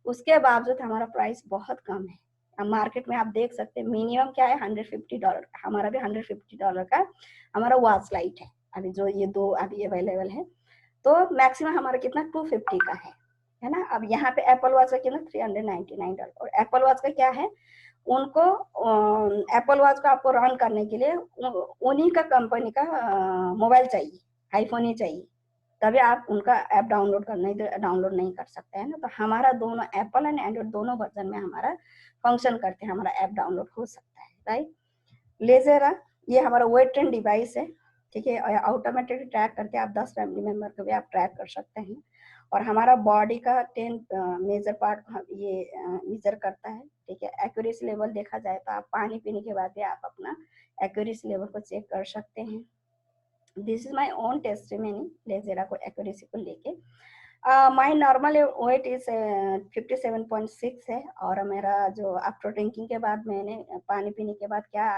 उसके बावजूद हमारा प्राइस बहुत कम है। अब मार्केट में आप देख सकते हैं मिनिमम क्या है, $150 का, हमारा भी $150 का हमारा वॉच लाइट है, अभी जो ये दो अभी अवेलेबल है। तो मैक्सिमम हमारा कितना 250 का है ना। अब यहाँ पे एप्पल वॉच का कितना $399, और एप्पल वॉच का क्या है, उनको एप्पल वॉच को आपको रन करने के लिए उन्हीं का कंपनी का मोबाइल चाहिए, आईफोन ही चाहिए, तभी आप उनका ऐप डाउनलोड कर, नहीं तो डाउनलोड नहीं कर सकते हैं ना। तो हमारा दोनों एप्पल एंड एंड्रॉइड दोनों वर्जन में हमारा फंक्शन करते हैं, हमारा ऐप डाउनलोड हो सकता है, राइट। लेजेरा ये हमारा वेट ट्रेन डिवाइस है, ठीक है, ऑटोमेटिक ट्रैक करके आप 10 फैमिली मेंबर को भी आप ट्रैक कर सकते हैं, और हमारा बॉडी का 10 मेजर पार्ट ये मेजर करता है, ठीक है। एक्यूरेसी लेवल देखा जाए तो आप पानी पीने के बाद भी आप अपना एक्यूरेसी लेवल को चेक कर सकते हैं। This is my own testimony लेजेरा को एक्यूरेसी को लेके। माई नॉर्मल वेट इज 57.6 है, और मेरा जो आफ्टर ड्रिंकिंग के बाद मैंने पानी पीने के बाद क्या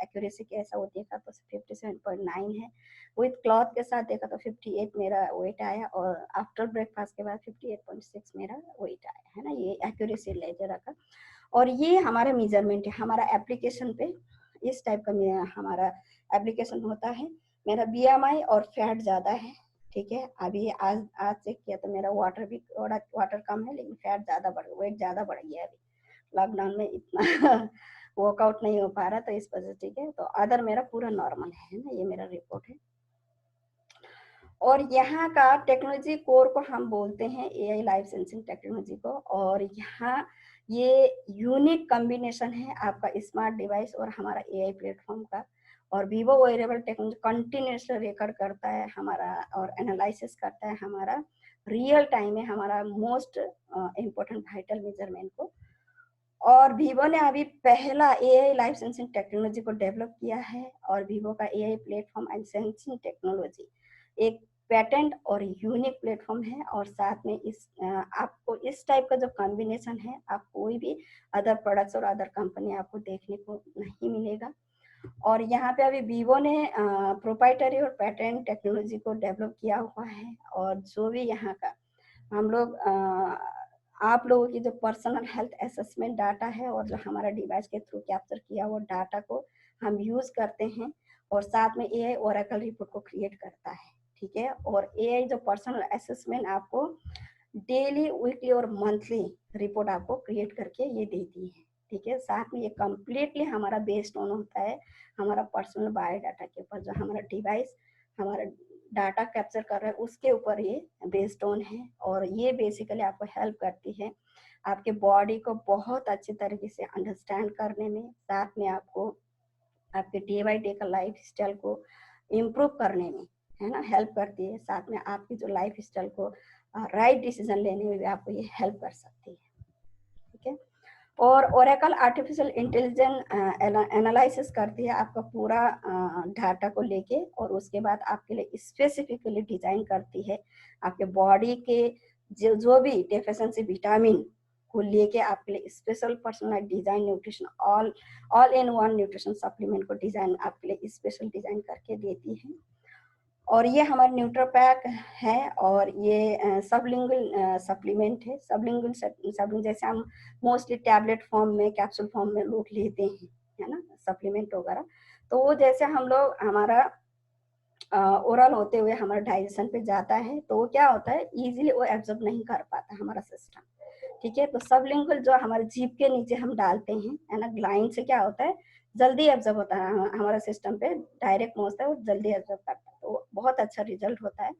एक्यूरेसी कैसा वो देखा तो 57.9 है, विथ क्लॉथ के साथ देखा तो 58 मेरा वेट आया, और आफ्टर ब्रेकफास्ट के बाद 58.6 मेरा वेट आया, है ना। ये एक्यूरेसी लेजर का, और ये हमारा मेजरमेंट है, हमारा एप्लीकेशन पे इस टाइप का हमारा एप्लीकेशन होता है। मेरा बीएमआई और फैट ज्यादा है, ठीक है। अभी आज आज चेक किया तो मेरा वाटर भी वाटर कम है, लेकिन फैट ज्यादा बढ़, वेट ज्यादा बढ़ गया अभी लॉकडाउन में इतना वर्कआउट नहीं हो पा रहा, तो इस वजह से, ठीक है। तो अदर मेरा पूरा नॉर्मल है ना, ये मेरा रिपोर्ट है। और यहाँ का टेक्नोलॉजी कोर को हम बोलते हैं एआई लाइव सेंसिंग टेक्नोलॉजी को, और यहाँ ये यूनिक कॉम्बिनेशन है आपका स्मार्ट डिवाइस और हमारा एआई प्लेटफॉर्म का। और Vivo wearable technology continuously record करता है हमारा, और एनालिसिस करता है हमारा रियल टाइम में हमारा मोस्ट इम्पोर्टेंट वाइटल मेजरमेंट को। और Vivo ने अभी पहला एआई लाइव सेंसिंग टेक्नोलॉजी को डेवलप किया है, और Vivo का AI platform and sensing technology एक पेटेंट और यूनिक प्लेटफॉर्म है, और साथ में इस आपको इस टाइप का जो कॉम्बिनेशन है आप कोई भी अदर प्रोडक्ट्स और अदर कंपनी आपको देखने को नहीं मिलेगा। और यहाँ पे अभी Vivo ने प्रोप्राइटरी और पेटेंट टेक्नोलॉजी को डेवलप किया हुआ है, और जो भी यहाँ का हम लोग आप लोगों की जो पर्सनल हेल्थ असेसमेंट डाटा है, और जो हमारा डिवाइस के थ्रू कैप्चर किया वो डाटा को हम यूज करते हैं, और साथ में एआई ओरेकल रिपोर्ट को क्रिएट करता है, ठीक है। और एआई जो पर्सनल असेसमेंट आपको डेली, वीकली और मंथली रिपोर्ट आपको क्रिएट करके ये देती है, ठीक है। साथ में ये कम्प्लीटली हमारा बेस्ड ऑन होता है हमारा पर्सनल बायोडाटा के ऊपर, जो हमारा डिवाइस हमारा डाटा कैप्चर कर रहा है उसके ऊपर ये बेस्ड ऑन है। और ये बेसिकली आपको हेल्प करती है आपके बॉडी को बहुत अच्छे तरीके से अंडरस्टैंड करने में, साथ में आपको आपके डे बाय डे का लाइफ स्टाइल को इम्प्रूव करने में, है ना, हेल्प करती है। साथ में आपकी जो लाइफ स्टाइल को राइट डिसीजन लेने में भी आपको ये हेल्प कर सकती है। ठीक है। और ओरेकल आर्टिफिशियल इंटेलिजेंस एनालिसिस करती है आपका पूरा डाटा को लेके, और उसके बाद आपके लिए स्पेसिफिकली डिजाइन करती है आपके बॉडी के जो भी डेफिशिएंसी विटामिन को लेके आपके लिए special personalised design nutrition all in one nutrition supplement को डिजाइन आपके लिए स्पेशल डिजाइन करके देती है। और ये हमारा न्यूट्रोपैक है, और ये सबलिंगुअल सप्लीमेंट है। सबलिंगुअल जैसे हम मोस्टली टैबलेट फॉर्म में, कैप्सूल फॉर्म में लोग लेते हैं, है ना, सप्लीमेंट वगैरह, तो वो जैसे हम लोग हमारा ओरल होते हुए हमारा डाइजेशन पे जाता है, तो वो क्या होता है, इजीली वो एब्जॉर्ब नहीं कर पाता हमारा सिस्टम। ठीक है। तो सबलिंगुअल जो हमारे जीभ के नीचे हम डालते हैं, है ना, ग्लाइन से क्या होता है, जल्दी एब्जॉर्ब होता है हमारा सिस्टम पे, डायरेक्ट पहुंचता है और जल्दी एब्जॉर्ब करता है, तो बहुत अच्छा रिजल्ट होता है।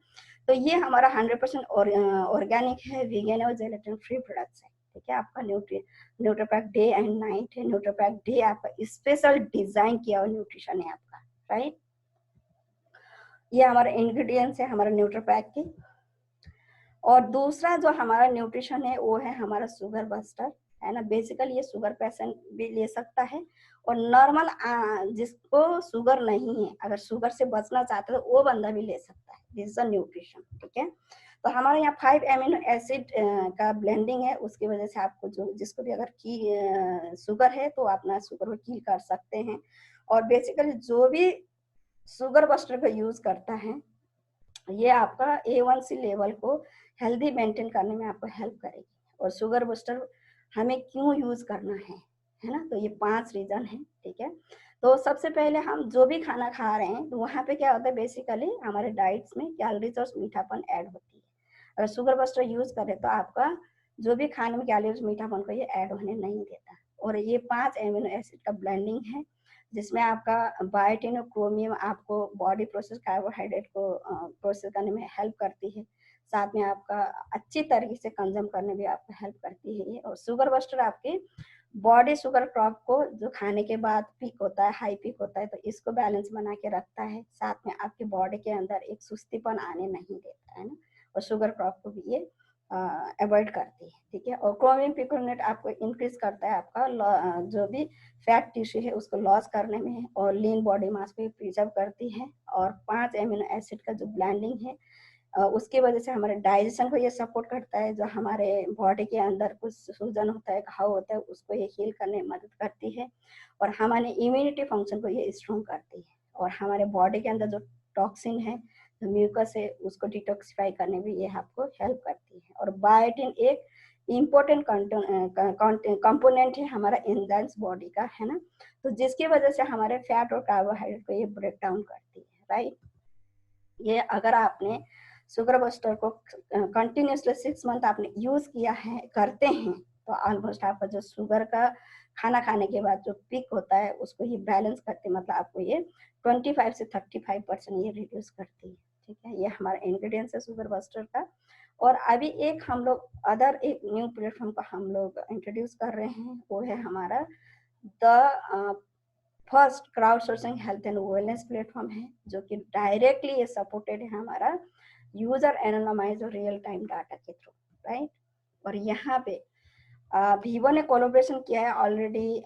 तो ये हमारा 100% ऑर्गेनिक है, वीगन और जेलेटिन फ्री प्रोडक्ट्स है। ठीक है। आपका न्यूट्रोपैक डे एंड नाइट है। न्यूट्रोपैक डे आपका स्पेशल डिजाइन किया हुआ न्यूट्रिशन है आपका, राइट। ये हमारे इंग्रेडिएंट्स है हमारा न्यूट्रोपैक की। और दूसरा जो हमारा न्यूट्रिशन है वो है हमारा शुगर बस्टर, है ना। बेसिकली ये शुगर पेशेंट भी ले सकता है, और नॉर्मल जिसको शुगर नहीं है, अगर शुगर से बचना चाहते हैं तो वो बंदा भी ले सकता है। This is a nutrition. ठीक है। तो हमारे यहाँ 5 एमिनो एसिड का ब्लेंडिंग है, उसकी वजह से आपको जो जिसको भी अगर की शुगर है तो अपना शुगर को कील कर सकते हैं। और बेसिकली जो भी शुगर बस्टर का यूज करता है, ये आपका A1C लेवल को हेल्दी मेंटेन करने में आपको हेल्प करेगी। और शुगर बूस्टर हमें क्यों यूज करना है ना, तो ये 5 रीजन है। ठीक है। तो सबसे पहले हम जो भी खाना खा रहे हैं, तो वहाँ पे क्या होता है, बेसिकली हमारे डाइट्स में कैलोरीज और मीठापन ऐड होती है। अगर शुगर बस्टर यूज करें तो आपका जो भी खाने में कैलोरीज मीठापन को ये ऐड होने नहीं देता। और ये 5 एमिनो एसिड का ब्लेंडिंग है, जिसमें आपका बायोटिन और क्रोमियम आपको बॉडी प्रोसेस कार्बोहाइड्रेट को प्रोसेस करने में हेल्प करती है। साथ में आपका अच्छी तरीके से कंज्यूम करने में आपको हेल्प करती है ये। और शुगर बस्टर आपके बॉडी शुगर क्रॉप को, जो खाने के बाद पीक होता है, हाई पीक होता है, तो इसको बैलेंस बना के रखता है। साथ में आपके बॉडी के अंदर एक सुस्तीपन आने नहीं देता है ना, और शुगर क्रॉप को भी ये अवॉइड करती है। ठीक है। और क्रोमियम पिकोनेट आपको इंक्रीज करता है आपका जो भी फैट टिश्यू है उसको लॉस करने में, और लीन बॉडी मास को प्रिजर्व करती है। और 5 एमिनो एसिड का जो ब्लेंडिंग है उसकी वजह से हमारे डाइजेशन को ये सपोर्ट करता है। जो हमारे बॉडी के अंदर कुछ सूजन होता है, घाव होता है, उसको ये हील करने में मदद करती है। और हमारे इम्यूनिटी फंक्शन को ये स्ट्रॉन्ग करती है। और हमारे बॉडी के अंदर जो टॉक्सिन है, जो म्यूकस है, उसको डिटॉक्सिफाई करने में ये आपको हेल्प करती है। और बायोटिन एक इम्पोर्टेंट कंपोनेंट है हमारा एंजाइम्स बॉडी का, है ना, तो जिसकी वजह से हमारे फैट और कार्बोहाइड्रेट को ये ब्रेक डाउन करती है, राइट। ये अगर आपने शुगर बस्टर को कंटिन्यूसली 6 मंथ आपने यूज किया है, करते हैं, तो ऑलमोस्ट आपका जो शुगर का खाना खाने के बाद जो पिक होता है उसको ये बैलेंस करते, मतलब आपको ये 25 से 35% ये रिड्यूस करती है। ठीक है। ये हमारा इंग्रेडिएंट्स है शुगर बस्टर का। और अभी एक हम लोग एक न्यू प्लेटफॉर्म का हम लोग इंट्रोड्यूस कर रहे हैं, वो है हमारा the first crowd sourcing health and wellness platform है, जो कि डायरेक्टली ये सपोर्टेड है हमारा यूजर एनोनिमाइज और रियल टाइम डाटा के थ्रू, राइट। और यहाँ पे वीवो ने कोलैबोरेशन किया है ऑलरेडी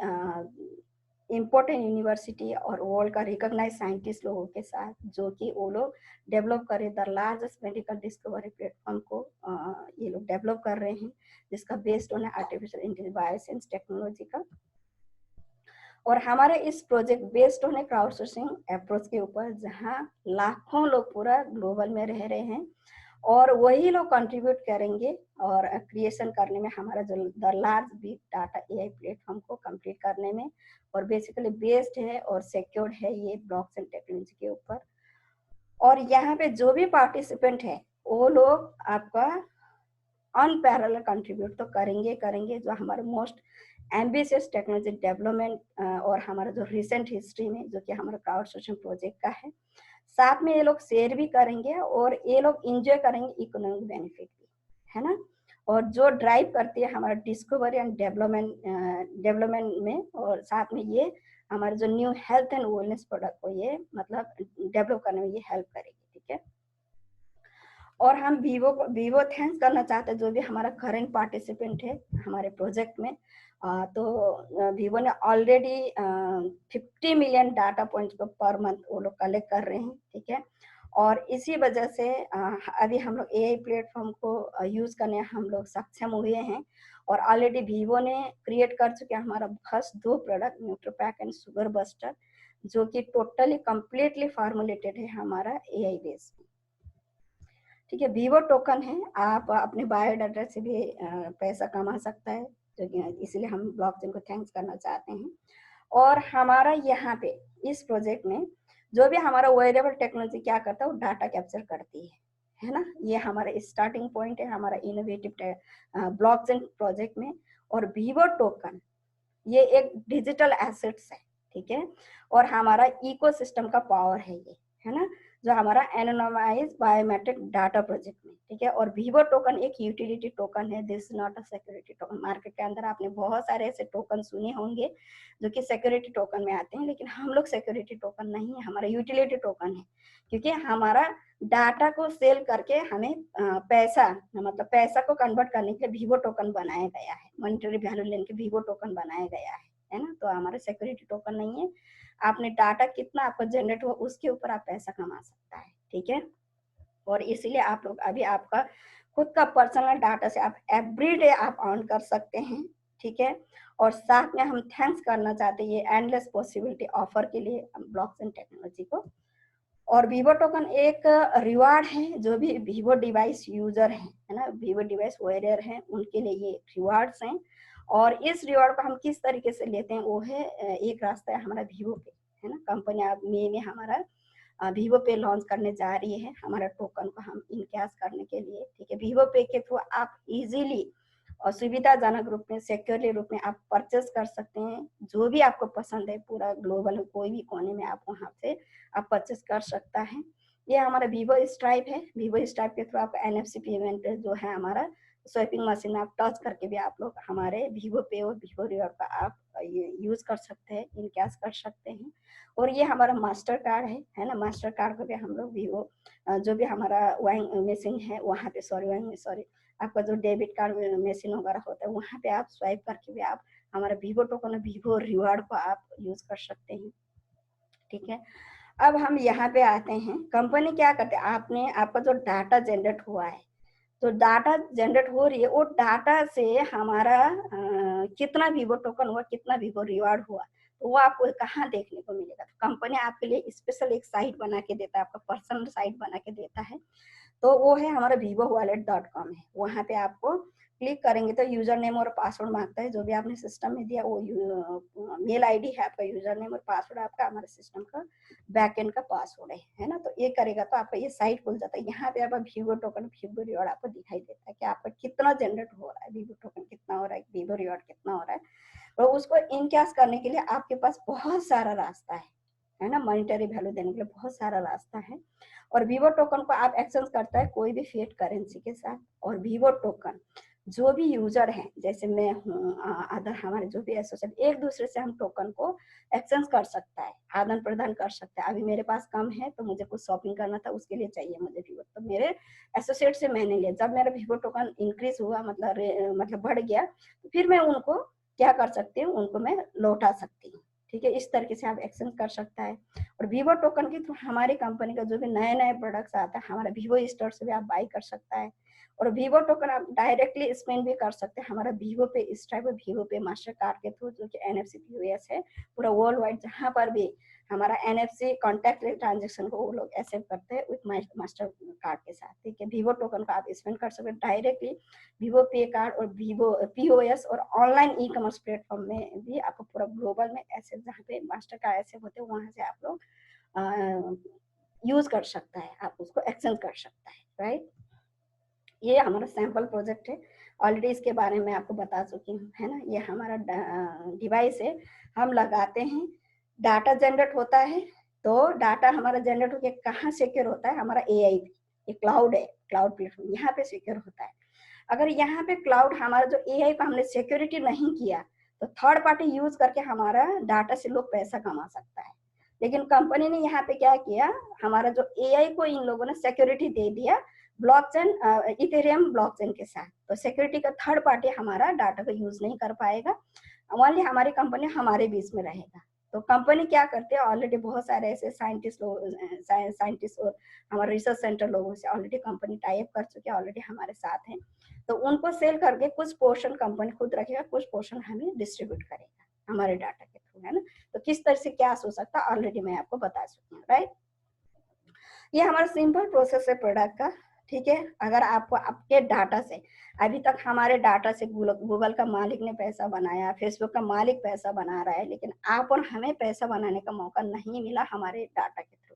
इम्पोर्टेंट यूनिवर्सिटी और वर्ल्ड का रिकॉग्नाइज साइंटिस्ट लोगों के साथ, जो कि वो लोग डेवलप करे the largest medical discovery platform को ये लोग डेवलप कर रहे हैं, जिसका based on artificial intelligence bioscience technology का। और हमारे इस प्रोजेक्ट बेस्ड होने क्राउड सोर्सिंग अप्रोच के ऊपर, जहां लाखों लोग पूरा ग्लोबल में रह रहे हैं, और वही लोग कंट्रीब्यूट करेंगे और क्रिएशन करने में हमारा जो the large big data AI platform को कंप्लीट करने में। और बेसिकली बेस्ड है और सिक्योर्ड है ये ब्लॉकचेन टेक्नोलॉजी के ऊपर। और यहाँ पे जो भी पार्टिसिपेंट है वो लोग आपका अनपैरेलल कंट्रीब्यूट तो करेंगे जो हमारे मोस्ट एम्बिशियस टेक्नोलॉजी डेवलपमेंट और हमारा जो रिसेंट हिस्ट्री में, जो कि हमारा क्राउड सोर्सिंग प्रोजेक्ट का है, साथ में ये लोग शेयर भी करेंगे और ये लोग एंजॉय करेंगे इकोनॉमिक बेनिफिट भी, है ना। और जो ड्राइव करती है हमारा डिस्कवरी एंड डेवलपमेंट में, और साथ में ये हमारे जो new health and wellness product को ये मतलब डेवलप करने में ये हेल्प करेगी, ठीक है। और हम वीवो थैंक्स करना चाहते हैं जो भी हमारा करंट पार्टिसिपेंट है हमारे प्रोजेक्ट में। तो वीवो ने ऑलरेडी 50 मिलियन डाटा पॉइंट्स को पर मंथ वो लोग कलेक्ट कर रहे हैं, ठीक है। और इसी वजह से अभी हम लोग एआई प्लेटफॉर्म को यूज करने हम लोग सक्षम हुए हैं, और ऑलरेडी वीवो ने क्रिएट कर चुके हैं हमारा first 2 product Nutropack and sugar buster, जो कि टोटली कंप्लीटली फॉर्मुलेटेड है हमारा एआई बेस में, ठीक है। वीवो टोकन है, आप अपने बायोडाटा से भी पैसा कमा सकता है, जो कि इसलिए हम ब्लॉकचेन को थैंक्स करना चाहते हैं। और हमारा यहाँ पे इस प्रोजेक्ट में जो भी हमारा वेरेबल टेक्नोलॉजी क्या करता है वो डाटा कैप्चर करती है ना। ये हमारा स्टार्टिंग पॉइंट है हमारा इनोवेटिव ब्लॉकचेन प्रोजेक्ट में। और वीवो टोकन ये एक डिजिटल एसेट्स है, ठीक है। और हमारा इकोसिस्टम का पावर है ये, है ना, जो हमारा एनोनिमाइज बायोमेट्रिक डाटा प्रोजेक्ट में, ठीक है। और वीवो टोकन एक यूटिलिटी टोकन है, this not a security token. Market के अंदर आपने बहुत सारे ऐसे टोकन सुने होंगे जो कि सिक्योरिटी टोकन में आते हैं, लेकिन हम लोग सिक्योरिटी टोकन नहीं है, हमारा यूटिलिटी टोकन है, क्योंकि हमारा डाटा को सेल करके हमें पैसा मतलब पैसा को कन्वर्ट करने के लिए वीवो टोकन बनाया गया है, मॉनिटरी वैल्यू लेने के वीवो टोकन बनाया गया है ना। तो हमारा सिक्योरिटी टोकन नहीं है, आपने डाटा कितना आपको जनरेट हुआ उसके ऊपर आप पैसा कमा सकता है, ठीक है। और इसलिए आप लोग अभी आपका खुद का पर्सनल डाटा से आप एवरीडे आप अर्न कर सकते हैं, ठीक है। और साथ में हम थैंक्स करना चाहते हैं ये एंडलेस पॉसिबिलिटी ऑफर के लिए ब्लॉकचेन टेक्नोलॉजी को। और वीवो टोकन एक रिवार्ड है, जो भी वीवो डिवाइस यूजर है ना, वीवो डिवाइस वेरियर है, उनके लिए ये रिवार्ड्स हैं। और इस रिवार्ड को हम किस तरीके से लेते हैं वो है एक रास्ता है हमारा वीवो पे, है ना। कंपनी अब मई में हमारा वीवो पे लॉन्च करने जा रही है हमारा टोकन को हम इनकैश करने के लिए, ठीक है। वीवो पे के थ्रू आप इजीली और सुविधाजनक रूप में सिक्योरली रूप में आप परचेस कर सकते हैं, जो भी आपको पसंद है पूरा ग्लोबल कोई भी कोने में आप वहाँ से आप परचेस कर सकता है। ये हमारा वीवो स्ट्राइप है, वीवो स्ट्राइप के थ्रू आपका एनएफसी पेमेंट जो है हमारा स्वैपिंग मशीन में आप टच करके भी आप लोग हमारे वीवो पे और वीवो रिवॉर्ड का आप ये यूज कर सकते हैं, इनकैश कर सकते हैं। और ये हमारा मास्टर कार्ड है ना, मास्टर कार्ड को भी हम लोग वीवो जो भी हमारा वाइंग मशीन है वहाँ पे सॉरी आपका जो डेबिट कार्ड मशीन वगैरह होता है वहाँ पे आप स्वाइप करके भी आप हमारा वीवो टोकन वीवो रिवार्ड को आप यूज कर सकते हैं, ठीक है। अब हम यहाँ पे आते हैं, कंपनी क्या करते हैं, आपने आपका जो डाटा जनरेट हुआ है, तो डाटा जनरेट हो रही है, वो डाटा से हमारा कितना वीवो टोकन हुआ, कितना वीवो रिवार्ड हुआ, तो वो आपको कहाँ देखने को मिलेगा। तो कंपनी आपके लिए स्पेशल एक साइट बना के देता है, आपका पर्सनल साइट बना के देता है, तो वो है हमारा vivoWallet.com है। वहाँ पे आपको क्लिक करेंगे तो यूजर नेम और पासवर्ड मांगता है, जो भी आपने सिस्टम में दिया वो मेल आईडी है आपका, यूजर नेम और पासवर्ड आपका हमारे सिस्टम का बैकएंड का पासवर्ड है ना। तो ये करेगा तो आपका ये साइट खुल जाता है, यहाँ पे आपका वीवो टोकन वीवो रिवॉर्ड आपको दिखाई देता है कि आपका कितना जनरेट हो रहा है, वीवो टोकन कितना हो रहा है, वीवो रिवॉर्ड कितना हो रहा है। तो उसको इनकैश करने के लिए आपके पास बहुत सारा रास्ता है ना, मॉनिटरी वैल्यू देने के लिए बहुत सारा रास्ता है। और वीवो टोकन को आप एक्सचेंज करता है कोई भी फिएट करेंसी के साथ। और वीवो टोकन जो भी यूजर हैं, जैसे मैं हूँ अदर हमारे जो भी एसोसिएट, एक दूसरे से हम टोकन को एक्सचेंज कर सकता है, आदान प्रदान कर सकता है। अभी मेरे पास कम है तो मुझे कुछ शॉपिंग करना था, उसके लिए चाहिए मुझे वीवो, तो मेरे एसोसिएट से मैंने लिया, जब मेरा वीवो टोकन इंक्रीज हुआ मतलब बढ़ गया, तो फिर मैं उनको क्या कर सकती हूँ, उनको मैं लौटा सकती हूँ, ठीक है। इस तरीके से आप एक्सचेंज कर सकता है। और वीवो टोकन के थ्रू हमारी कंपनी का जो भी नए नए प्रोडक्ट्स आता है हमारा वीवो स्टोर से भी आप बाई कर सकता है। और वीवो टोकन आप डायरेक्टली स्पेंड भी कर सकते हैं हमारा वीवो पे स्ट्राइप और वीवो पे मास्टर कार्ड के थ्रू, जो कि एनएफसी पीओएस है पूरा वर्ल्ड वाइड, जहाँ पर भी हमारा एनएफसी कॉन्टैक्ट ट्रांजेक्शन को वो लोग एक्सेप्ट करते हैं विथ मास्टर कार्ड के साथ, ठीक है। वीवो टोकन को आप स्पेंड कर सकते हैं डायरेक्टली वीवो पे कार्ड और वीवो पीओएस और ऑनलाइन ई कॉमर्स प्लेटफॉर्म में भी आपको पूरा ग्लोबल में ऐसे जहाँ पे मास्टर कार्ड ऐसे होते हैं वहाँ से आप लोग यूज कर सकता है, आप उसको एक्सचेंज कर सकता है, राइट। ये हमारा सैंपल प्रोजेक्ट है, ऑलरेडी इसके बारे में आपको बता चुकी हूँ, है ना। ये हमारा डिवाइस है, हम लगाते हैं, डाटा जनरेट होता है, तो डाटा हमारा जनरेट होकर कहाँ सिक्योर होता है, हमारा एआई ये क्लाउड है, क्लाउड प्लेटफॉर्म यहाँ पे सिक्योर होता है। अगर यहाँ पे क्लाउड हमारा जो एआई को हमने सिक्योरिटी नहीं किया तो थर्ड पार्टी यूज करके हमारा डाटा से लोग पैसा कमा सकता है। लेकिन कंपनी ने यहाँ पे क्या किया, हमारा जो एआई को इन लोगों ने सिक्योरिटी दे दिया ब्लॉकचेन, इथेरियम ब्लॉकचेन के साथ। तो सिक्योरिटी का थर्ड पार्टी हमारा डाटा को यूज नहीं कर पाएगा, ओनली हमारी कंपनी हमारे बीच में रहेगा। तो कंपनी क्या करते हैं, ऑलरेडी बहुत सारे ऐसे साइंटिस्ट और हमारे रिसर्च सेंटर लोगों से ऑलरेडी कंपनी टाई अप कर चुके हैं, ऑलरेडी हमारे साथ हैं। तो उनको सेल करके कुछ पोर्शन कंपनी खुद रखेगा, कुछ पोर्शन हमें डिस्ट्रीब्यूट करेगा हमारे डाटा के थ्रू, है ना। तो किस तरह से क्या हो सकता है ऑलरेडी मैं आपको बता चुकी हूँ, राइट। ये हमारा सिंपल प्रोसेस है प्रोडक्ट का, ठीक है। अगर आपको आपके डाटा से, अभी तक हमारे डाटा से गूगल का मालिक ने पैसा बनाया, फेसबुक का मालिक पैसा बना रहा है, लेकिन आप और हमें पैसा बनाने का मौका नहीं मिला हमारे डाटा के थ्रू,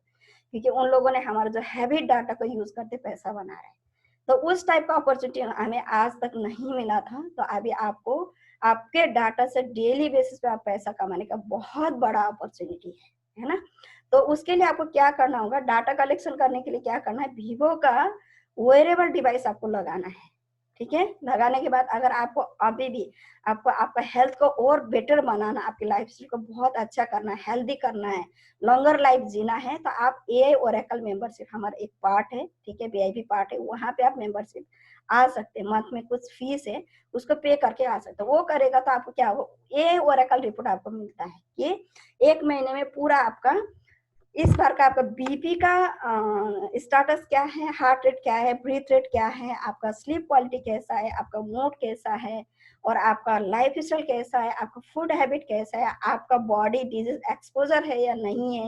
क्योंकि उन लोगों ने हमारा जो हैबिट डाटा को यूज करते पैसा बना रहे हैं। तो उस टाइप का अपॉर्चुनिटी हमें आज तक नहीं मिला था। तो अभी आपको आपके डाटा से डेली बेसिस पे आप पैसा कमाने का बहुत बड़ा अपॉर्चुनिटी है ना। तो उसके लिए आपको क्या करना होगा, डाटा कलेक्शन करने के लिए क्या करना है, वीवो का वेयरेबल डिवाइस आपको लगाना है, ठीक है। लगाने के बाद अगर आपको अभी भी आपको आपका हेल्थ को और बेटर बनाना, आपकी लाइफ स्टाइल को बहुत अच्छा करना है, हेल्दी करना है, लॉन्गर लाइफ जीना है, तो आप एआई ओरेकल मेंबरशिप हमारा एक पार्ट है, ठीक है, वीआईपी पार्ट है, वहां पे आप मेंबरशिप आ सकते हैं। मंथ में कुछ फीस है, उसको पे करके आ सकते हैं। वो करेगा तो आपको क्या हो, एआई ओरेकल रिपोर्ट आपको मिलता है कि एक महीने में पूरा आपका इस बार का आपका बीपी का स्टेटस क्या है, हार्ट रेट क्या है, ब्रीथ रेट क्या है, आपका स्लीप क्वालिटी कैसा है, आपका मूड कैसा है, और आपका लाइफ स्टाइल कैसा है, आपका फूड हैबिट कैसा है, आपका बॉडी डिजीज एक्सपोजर है या नहीं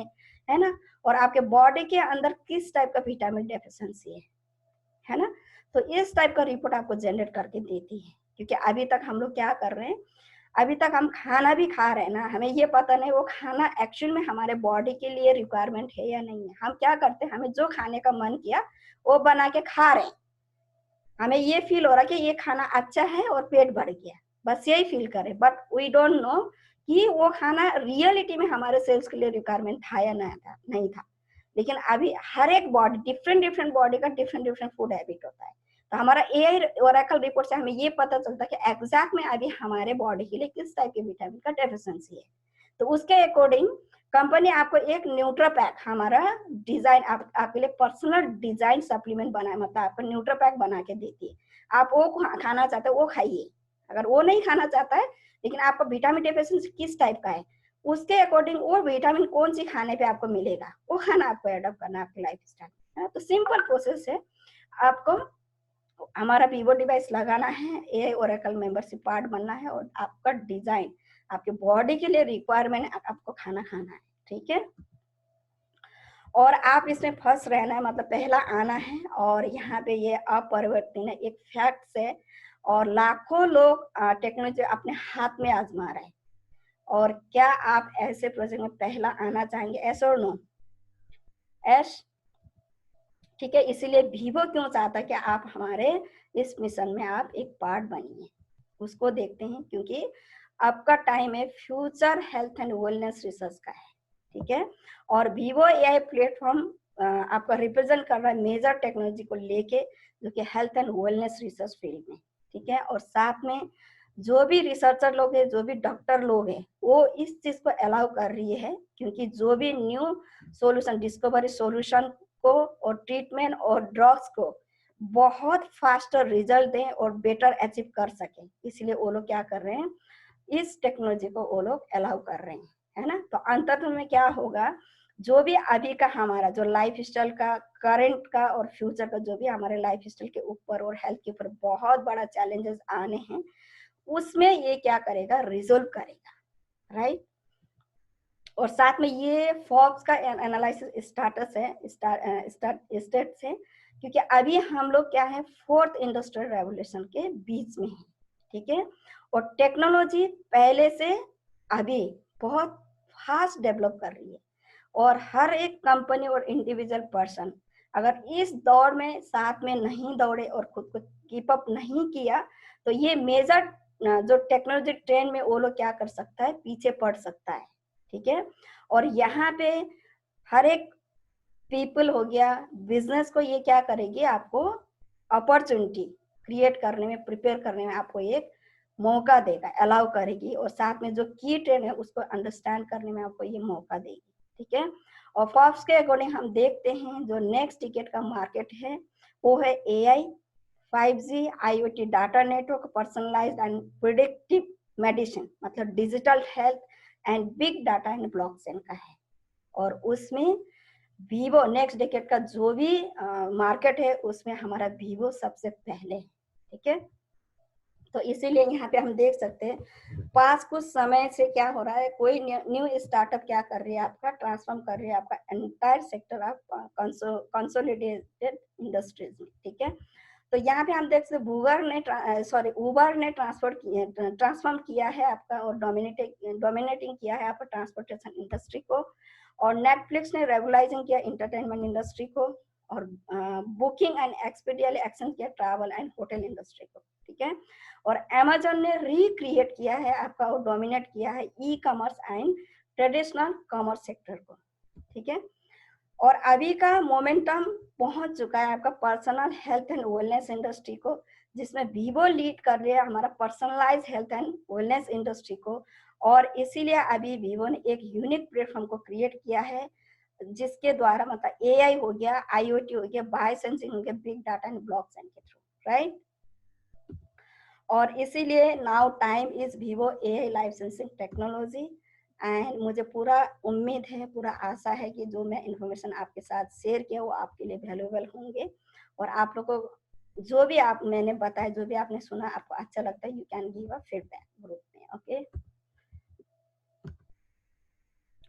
है ना, और आपके बॉडी के अंदर किस टाइप का विटामिन डेफिशिएंसी है ना। तो इस टाइप का रिपोर्ट आपको जनरेट करके देती है। क्योंकि अभी तक हम लोग क्या कर रहे हैं, अभी तक हम खाना भी खा रहे हैं ना, हमें ये पता नहीं वो खाना एक्चुअल में हमारे बॉडी के लिए रिक्वायरमेंट है या नहीं है। हम क्या करते हैं, हमें जो खाने का मन किया वो बना के खा रहे हैं, हमें ये फील हो रहा है कि ये खाना अच्छा है और पेट भर गया, बस यही फील करें, बट वी डोंट नो कि वो खाना रियलिटी में हमारे सेल्स के लिए रिक्वायरमेंट था या नहीं था। लेकिन अभी हर एक बॉडी डिफरेंट बॉडी का डिफरेंट फूड हैबिट होता है। तो हमारा एआई ओरेकल रिपोर्ट से हमें ये पता चलता है कि एग्जैक्ट में अभी हमारे बॉडी के लिए किस टाइप के विटामिन का डेफिशिएंसी है। तो उसके अकॉर्डिंग कंपनी आपको एक न्यूट्रोपैक हमारा डिजाइन आपके लिए पर्सनल डिजाइन सप्लीमेंट बनाए, मतलब आपको न्यूट्रोपैक बना के देती है। आप वो खाना चाहते हो वो खाइए, अगर वो नहीं खाना चाहता है लेकिन आपका विटामिन डेफिशिएंसी किस टाइप का है, उसके अकॉर्डिंग वो विटामिन कौन सी खाने पे आपको मिलेगा, वो खाना आपको एडॉप्ट करना है आपकी लाइफ स्टाइल। तो सिंपल प्रोसेस है, आपको हमारा वीवो डिवाइस लगाना है, एआई ओरेकल मेंबरशिप पार्ट बनना है, और आपका डिजाइन आपके बॉडी के लिए रिक्वायरमेंट आपको खाना खाना है, ठीक है। और आप इसमें फर्स्ट रहना है, मतलब पहला आना है, और यहाँ पे ये अपरिवर्तनीय एक फैक्ट है, और लाखों लोग टेक्नोलॉजी अपने हाथ में आजमा रहे हैं। और क्या आप ऐसे प्रोजेक्ट में पहला आना चाहेंगे, एस और नो? एस, ठीक है। इसीलिए वीवो क्यों चाहता है कि आप हमारे इस मिशन में आप एक पार्ट बनिए, उसको देखते हैं। क्योंकि आपका टाइम है future health and wellness research का है, ठीक है। और वीवो एआई प्लेटफॉर्म आपका रिप्रेजेंट कर रहा है मेजर टेक्नोलॉजी को लेके, जो कि health and wellness research field में, ठीक है। और साथ में जो भी रिसर्चर लोग हैं, जो भी डॉक्टर लोग हैं, वो इस चीज को अलाउ कर रही है, क्योंकि जो भी न्यू सॉल्यूशन, डिस्कवरी सॉल्यूशन को और ट्रीटमेंट और ड्रग्स को बहुत फास्टर रिजल्ट दें और बेटर अचीव कर सकें, इसलिए वो लोग क्या कर रहे हैं, इस टेक्नोलॉजी को वो लोग अलाउ कर रहे हैं, है ना। तो अंततः में क्या होगा, जो भी अभी का हमारा जो लाइफ स्टाइल का, करंट का और फ्यूचर का जो भी हमारे लाइफ स्टाइल के ऊपर और हेल्थ के ऊपर बहुत बड़ा चैलेंजेस आने हैं, उसमें ये क्या करेगा, रिजोल्व करेगा, राइट। और साथ में ये फोर्ब्स का एनालिसिस स्टाटस है, स्टेट्स है, क्योंकि अभी हम लोग क्या है, फोर्थ इंडस्ट्रियल रेवोल्यूशन के बीच में है, ठीक है। और टेक्नोलॉजी पहले से अभी बहुत फास्ट डेवलप कर रही है, और हर एक कंपनी और इंडिविजुअल पर्सन अगर इस दौड़ में साथ में नहीं दौड़े और खुद को कीप अप नहीं किया, तो ये मेजर जो टेक्नोलॉजी ट्रेंड में वो लोग क्या कर सकता है, पीछे पड़ सकता है, ठीक है। और यहाँ पे हर एक पीपल हो गया, बिजनेस को ये क्या करेगी, आपको अपॉर्चुनिटी क्रिएट करने में, प्रिपेयर करने में आपको एक मौका देगा, अलाउ करेगी, और साथ में जो की ट्रेंड है उसको अंडरस्टैंड करने में आपको ये मौका देगी, ठीक है। और फॉक्स के अकॉर्डिंग हम देखते हैं जो नेक्स्ट टिकट का मार्केट है वो है AI, 5G, IoT data network, personalised and predictive medicine, मतलब digital health and big data and blockchain का है। और उसमें वीवो नेक्स्ट डेकेड का जो भी मार्केट है उसमें हमारा वीवो सबसे पहले है, ठीक है। तो इसीलिए यहाँ पे हम देख सकते हैं पास कुछ समय से क्या हो रहा है, कोई न्यू स्टार्टअप क्या कर रही है, आपका ट्रांसफॉर्म कर रही है आपका entire sector of consolidated industries में, ठीक है। तो यहाँ पे हम देख सकते उबर ने ट्रांसफॉर्म किया है आपका और डोमिनेटिंग किया है आपका ट्रांसपोर्टेशन इंडस्ट्री को, और नेटफ्लिक्स ने रेगुलाइजिंग किया इंटरटेनमेंट इंडस्ट्री को, और बुकिंग एंड एक्सपीडिया एक्शन किया ट्रैवल एंड होटल इंडस्ट्री को, ठीक है। और अमेजन ने रिक्रिएट किया है आपका और डोमिनेट किया है e commerce and traditional commerce sector को, ठीक है। और अभी का मोमेंटम पहुंच चुका है आपका personal health and wellness industry को, जिसमें वीवो लीड कर रही है हमारा personalise health and wellness industry को। और इसीलिए अभी वीवो ने एक यूनिक प्लेटफॉर्म को क्रिएट किया है जिसके द्वारा मतलब AI हो गया, IoT हो गया, बायोसेंसिंग हो गया, बिग डाटा एंड ब्लॉकचेन के थ्रू, राइट। और इसीलिए now time is Vivo AI licensing technology. And मुझे पूरा उम्मीद है, पूरा आशा है कि जो मैं इंफॉर्मेशन आपके साथ शेयर किया वो आपके लिए वैल्यूएबल होंगे। और आप लोग को जो भी आप मैंने बताया, जो भी आपने सुना आपको अच्छा लगता है, you can give a feedback group में, okay.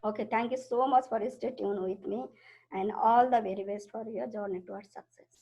Okay, thank you so much for stay tuned with me, and all the very best for your journey towards success.